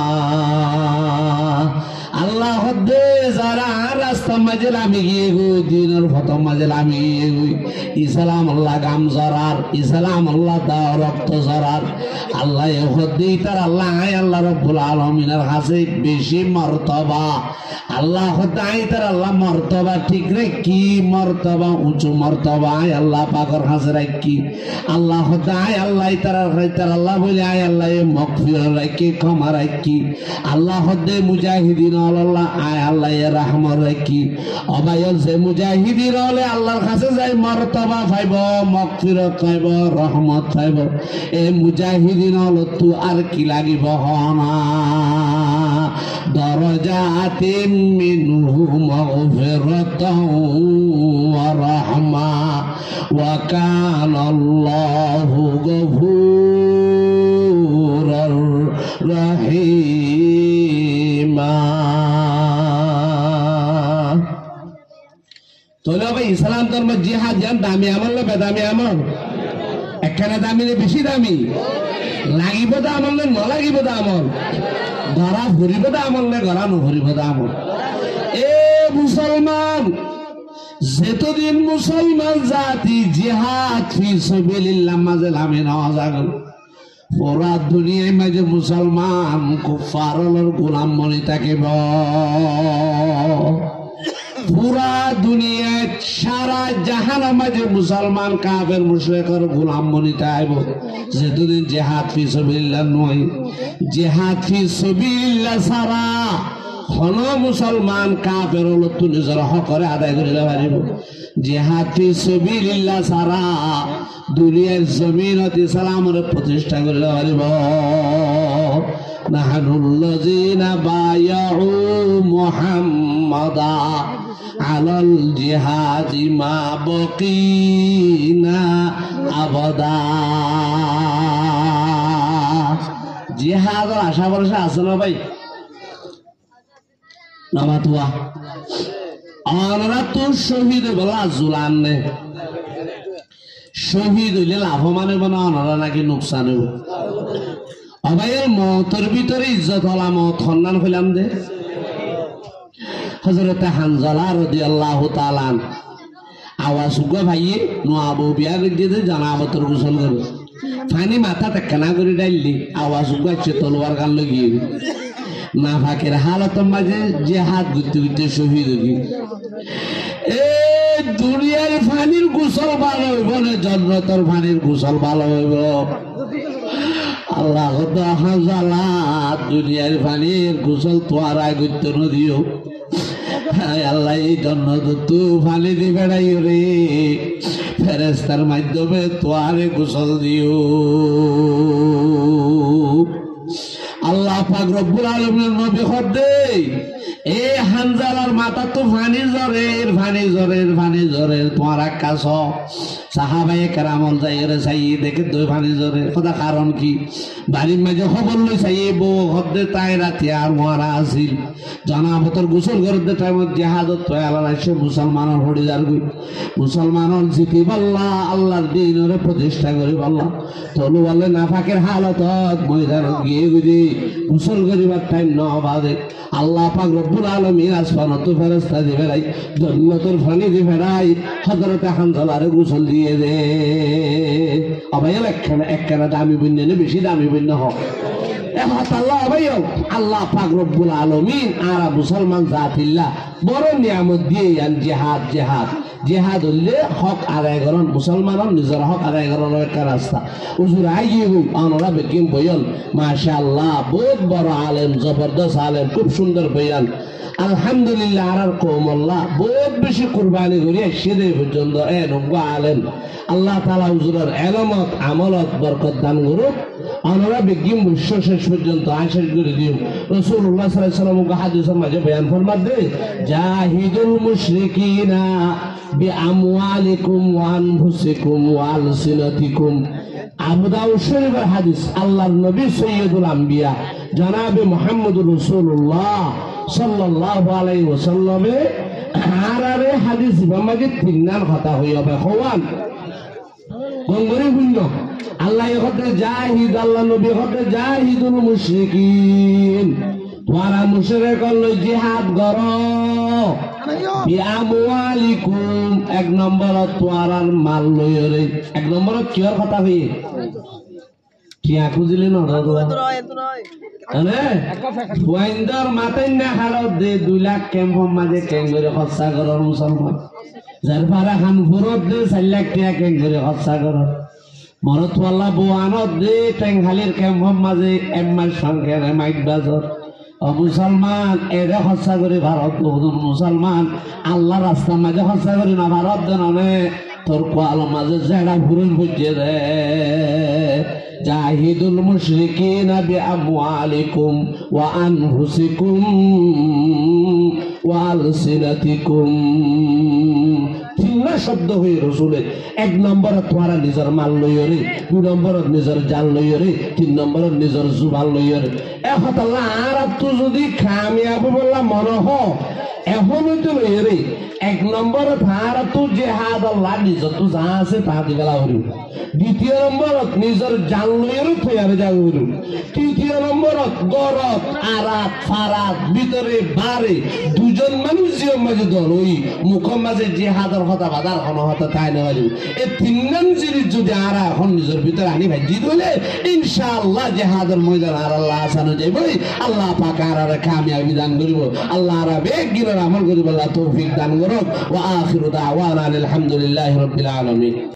আল্লাহ দে যারা রাস্তার মাঝে আমি গিয়ে গই দিনের প্রথম মাঝে আমি গিয়ে গই ইসলাম আল্লাহ গাম জরার ইসলাম আল্লাহ দাও রক্ত জরার আল্লাহ হদ্দি তার আল্লাহ আল্লাহ রব্বুল আলামিনের কাছে বেশি মর্তবা আল্লাহ হদ্দাই তার আল্লাহ মর্তবা ঠিক রে কি মর্তবা উঁচু মর্তবা আল্লাহ পাকের কাছে রাখি আল্লাহ হদ্দাই আল্লাহ তার আল্লাহ বলে আয় আল্লাহ মাগফিরাত রাখি ক্ষমা রাখি আল্লাহ হদ্দে মুজাহিদিন আল্লাহ আয় আল্লাহ রাহমত রাখি অবায়ল যে মুজাহিদিন হলে আল্লাহর কাছে যাই মর্তবা পাইব মাগফিরাত পাইব রহমত পাইব এই মুজাহিদিন হল তু আর কি লাগিব হনা দরজাতিন মিনহু মাগফিরাতাও ওয়া রাহমা ওয়া কানাল্লাহু গফুরার রহিমা। তোলে ভাই ইসলাম ধর্ম জিহাদ জান দামি আমল না বেদামি আমল একখানা দামি না বেশি দামি লাগিব দা আমল না নলাগিব দা আমল ধরা ভরিব দা আমল না গড়া নভরিব দা আমল। এ মুসলমান যেতদিন মুসলমান জাতি জিহাদ ফি সাবিলিল্লাহ মাঝে লামে নেওয়া যাগল পুরা দুনিয়ায় মাঝে মুসলমান কুফারের গোলাম বনি থাকিব পুরা দুনিয়ায় সারা জাহানের মাঝে মুসলমান কাফের মুশরিকের গোলাম বনি থাকব যেতদিন জিহাদ ফি সাবিলিল্লাহ নয় জিহাদ ফি সাবিলিল্লাহ সারা হন মুসলমান কাফের হলো নিজের হকরে আদায় করিতে পারিব জিহাদ ফি সাবিলিল্লাহ সারা দুনিয়ার জমিনত ইসলামের প্রতিষ্ঠা করিতে পারিব। নাহনুল্লাযীনা বায়াউ মুহাম্মাদা আলাল জিহাদি মা বকিনা আবাদা। জিহাদের আশা ভরসা আছে না ভাই নামাতুয়া আমরা তো শহীদ বলা জুলান নে শহীদ হইলে লাভবান হইব না অনারা নাকি নোকসান হইব অবাইয়ের মতের ভিতরে ইজ্জত হলাম মত সন্ধান হইলাম দে হযরতে হানজালা রাদিয়াল্লাহু তাআলা আওয়াজ গো ভাইয়ে নোয়াবো বিয়া গিয়ে জানাবতর গোসল করে ফানি মাথা টেকানা করে ডাইলি আওয়াজ গাচ্ছে তলোয়ার গান লাগিয়ে না ফাঁকের হালতের মাঝে যে হাত ঘুরতে ঘুরতে শহীদ হবি এ দুনিয়ার ফানির গোসল ভালো হইব না জন্নতর ফানির গোসল ভালো হইব। আল্লাহ হাজালা দুনিয়ার ফানির গোসল তোয়ারা ঘুরতে নদিও আল্লাহ এই জন্নত তু ফানি দি বেড়াইও রে ফেরেস্তার মাধ্যমে তোয়ারে গোসল দিও। আল্লাহ পাক রব্বুল আলামিনের নবী খদ্দে এ হানজালার মাথা তো ফানি জ্বরে তোমার কাছ সাহাবায়ে কেরামল যাইরে চাই দেখে দুই ফানি জ্বরে কথা কারণ কি বাড়ির মাঝে খবর লই চাই বউ খদ্দে তাই রাতে আর মরা আছিল জানাবতর গোসল করতে টাইমত জিহাদত তয়ালা সে মুসলমানের হড়ি যার গই মুসলমানের জিতি বল্লা আল্লাহর দ্বীনের প্রতিষ্ঠা করি বল্লা তলু বলে নাফাকের হালত ময়দান গিয়ে গুদি গোসল করিবার টাইম ন বাদে আল্লাহ পাক রব্বুল আলামিন আসমানত ফেরেশতা দি বেড়াই জান্নাতের পানি দি বেড়াই হযরতে হানজালারে গোসল দিয়ে দে আবাইল একখানা দামি বন্য না বেশি দামি বন্য হোক আল্লাহ পাক রব্বুল আলামিন আর মুসলমান জাতিল্লাহ বড় নিয়ামত দিয়ে জিহাদ জিহাদ জিহাদ হইলে হক আদায় করেন মুসলমানের নিজের হক আদায় করার একটা রাস্তা হুজুর আইয়ে হই আমরা বেকিম বয়ান মাশাআল্লাহ বহুত বড় আলেম জবরদস্ত আলেম খুব সুন্দর বয়ান আলহামদুলিল্লাহ আর কওমুল্লাহ বহুত বেশি কুরবানি করি সেদে পর্যন্ত এ নব্বা আলেম আল্লাহ তাআলা হুজুরের ইলমত আমলত বরকত দান করুক আমরা বেকিম বিশ্ব শেষ পর্যন্ত আশীর্বাদ করে দিও রাসূলুল্লাহ সাল্লাল্লাহু আলাইহি ওয়াসাল্লাম হাদিসের মাঝে বয়ান ফরমাত দে জাহিদুল মুশরিকিনা বিআমওয়ালিকুম ওয়া আনফুসিকুম ওয়া আলসিনাতিকুম আবু দাউদ শরীফের হাদিস আল্লাহর নবী সৈয়দুল আম্বিয়া জনাবে মুহাম্মদুর রাসূলুল্লাহ সাল্লাল্লাহু আলাইহি ওয়াসাল্লামে আরারে হাদিস মাঝে তিননার কথা হইবে হওয়ান গঙ্গরি বুঝল আল্লাহ হতে জাহিদ আল্লাহ নবী হতে জাহিদুল মুশরিকিন তোরা মুশরিক লই জিহাদ কর বিআমওয়ালিকুম এক নম্বর তোরার মাল লইরে এক নম্বর কিয়র কথা হই কিয়া খুঁজিলে না আরে ওয়াইন্দার মাথায় না হালত দে 2 লাখ ক্যাম্প মাঝে ক্যাম্প করে খরচা করার মুসলমান যার পারা খানপুরত দে 4 লাখ টাকা ক্যাম্প করে খরচা করার মরতওয়ালা বোয়ানত দে টেংহালির ক্যাম্প মাঝে এম্মার সংখ্যা মাইক বাজর মুসলমান এরে খরচা করে ভারত মুসলমান আল্লাহ রাস্তার মাঝে খরচা করি না ভারত দেনে তোর কোয়াল মাঝে জেড়া ঘুরন বুঝে রে জাহিদুল মুশরিকিনা বিআমওয়ালিকুম ওয়া আনফুসিকুম ওয়া আলসিনাতিকুম তিনটা শব্দ হয়ে রসুলের এক নম্বরে তোরা নিজের মাল লইরে 2 নম্বরত নিজের জান লইরে 3 নম্বরত নিজের জুবান লইরে এখন আল্লাহ আর তো যদি কামিয়াব বললা মনে হ এখনই তো লইরে এক নম্বরত আর তো জিহাদ আল্লাহ নিজে তো যা আছে তা দিবেলা হইল দ্বিতীয় নম্বরত নিজের জান লইরে থইয়ারে যা হইল তৃতীয় নম্বরত গরত আরাত ফারাত ভিতরে বারে দুজন মানুষ যে মাঝে দল ওই মুখের মাঝে জিহাদের কথা বাদার কোনো হতা তাই না হইল এই তিনজন জিনিস যদি আর এখন নিজের ভিতরে আনি ভাজি দিলে ইনশাআল্লাহ জিহাদের ময়দান আর আল্লাহ আসানো যাইব আল্লাহ পাক আর কামিয়াবি দান করিব আল্লাহ আর বেগ গিরার আমল করিব আল্লাহ তৌফিক দান করুক ওয়া আখিরু দাওয়ানা আলহামদুলিল্লাহি রাব্বিল আলামিন।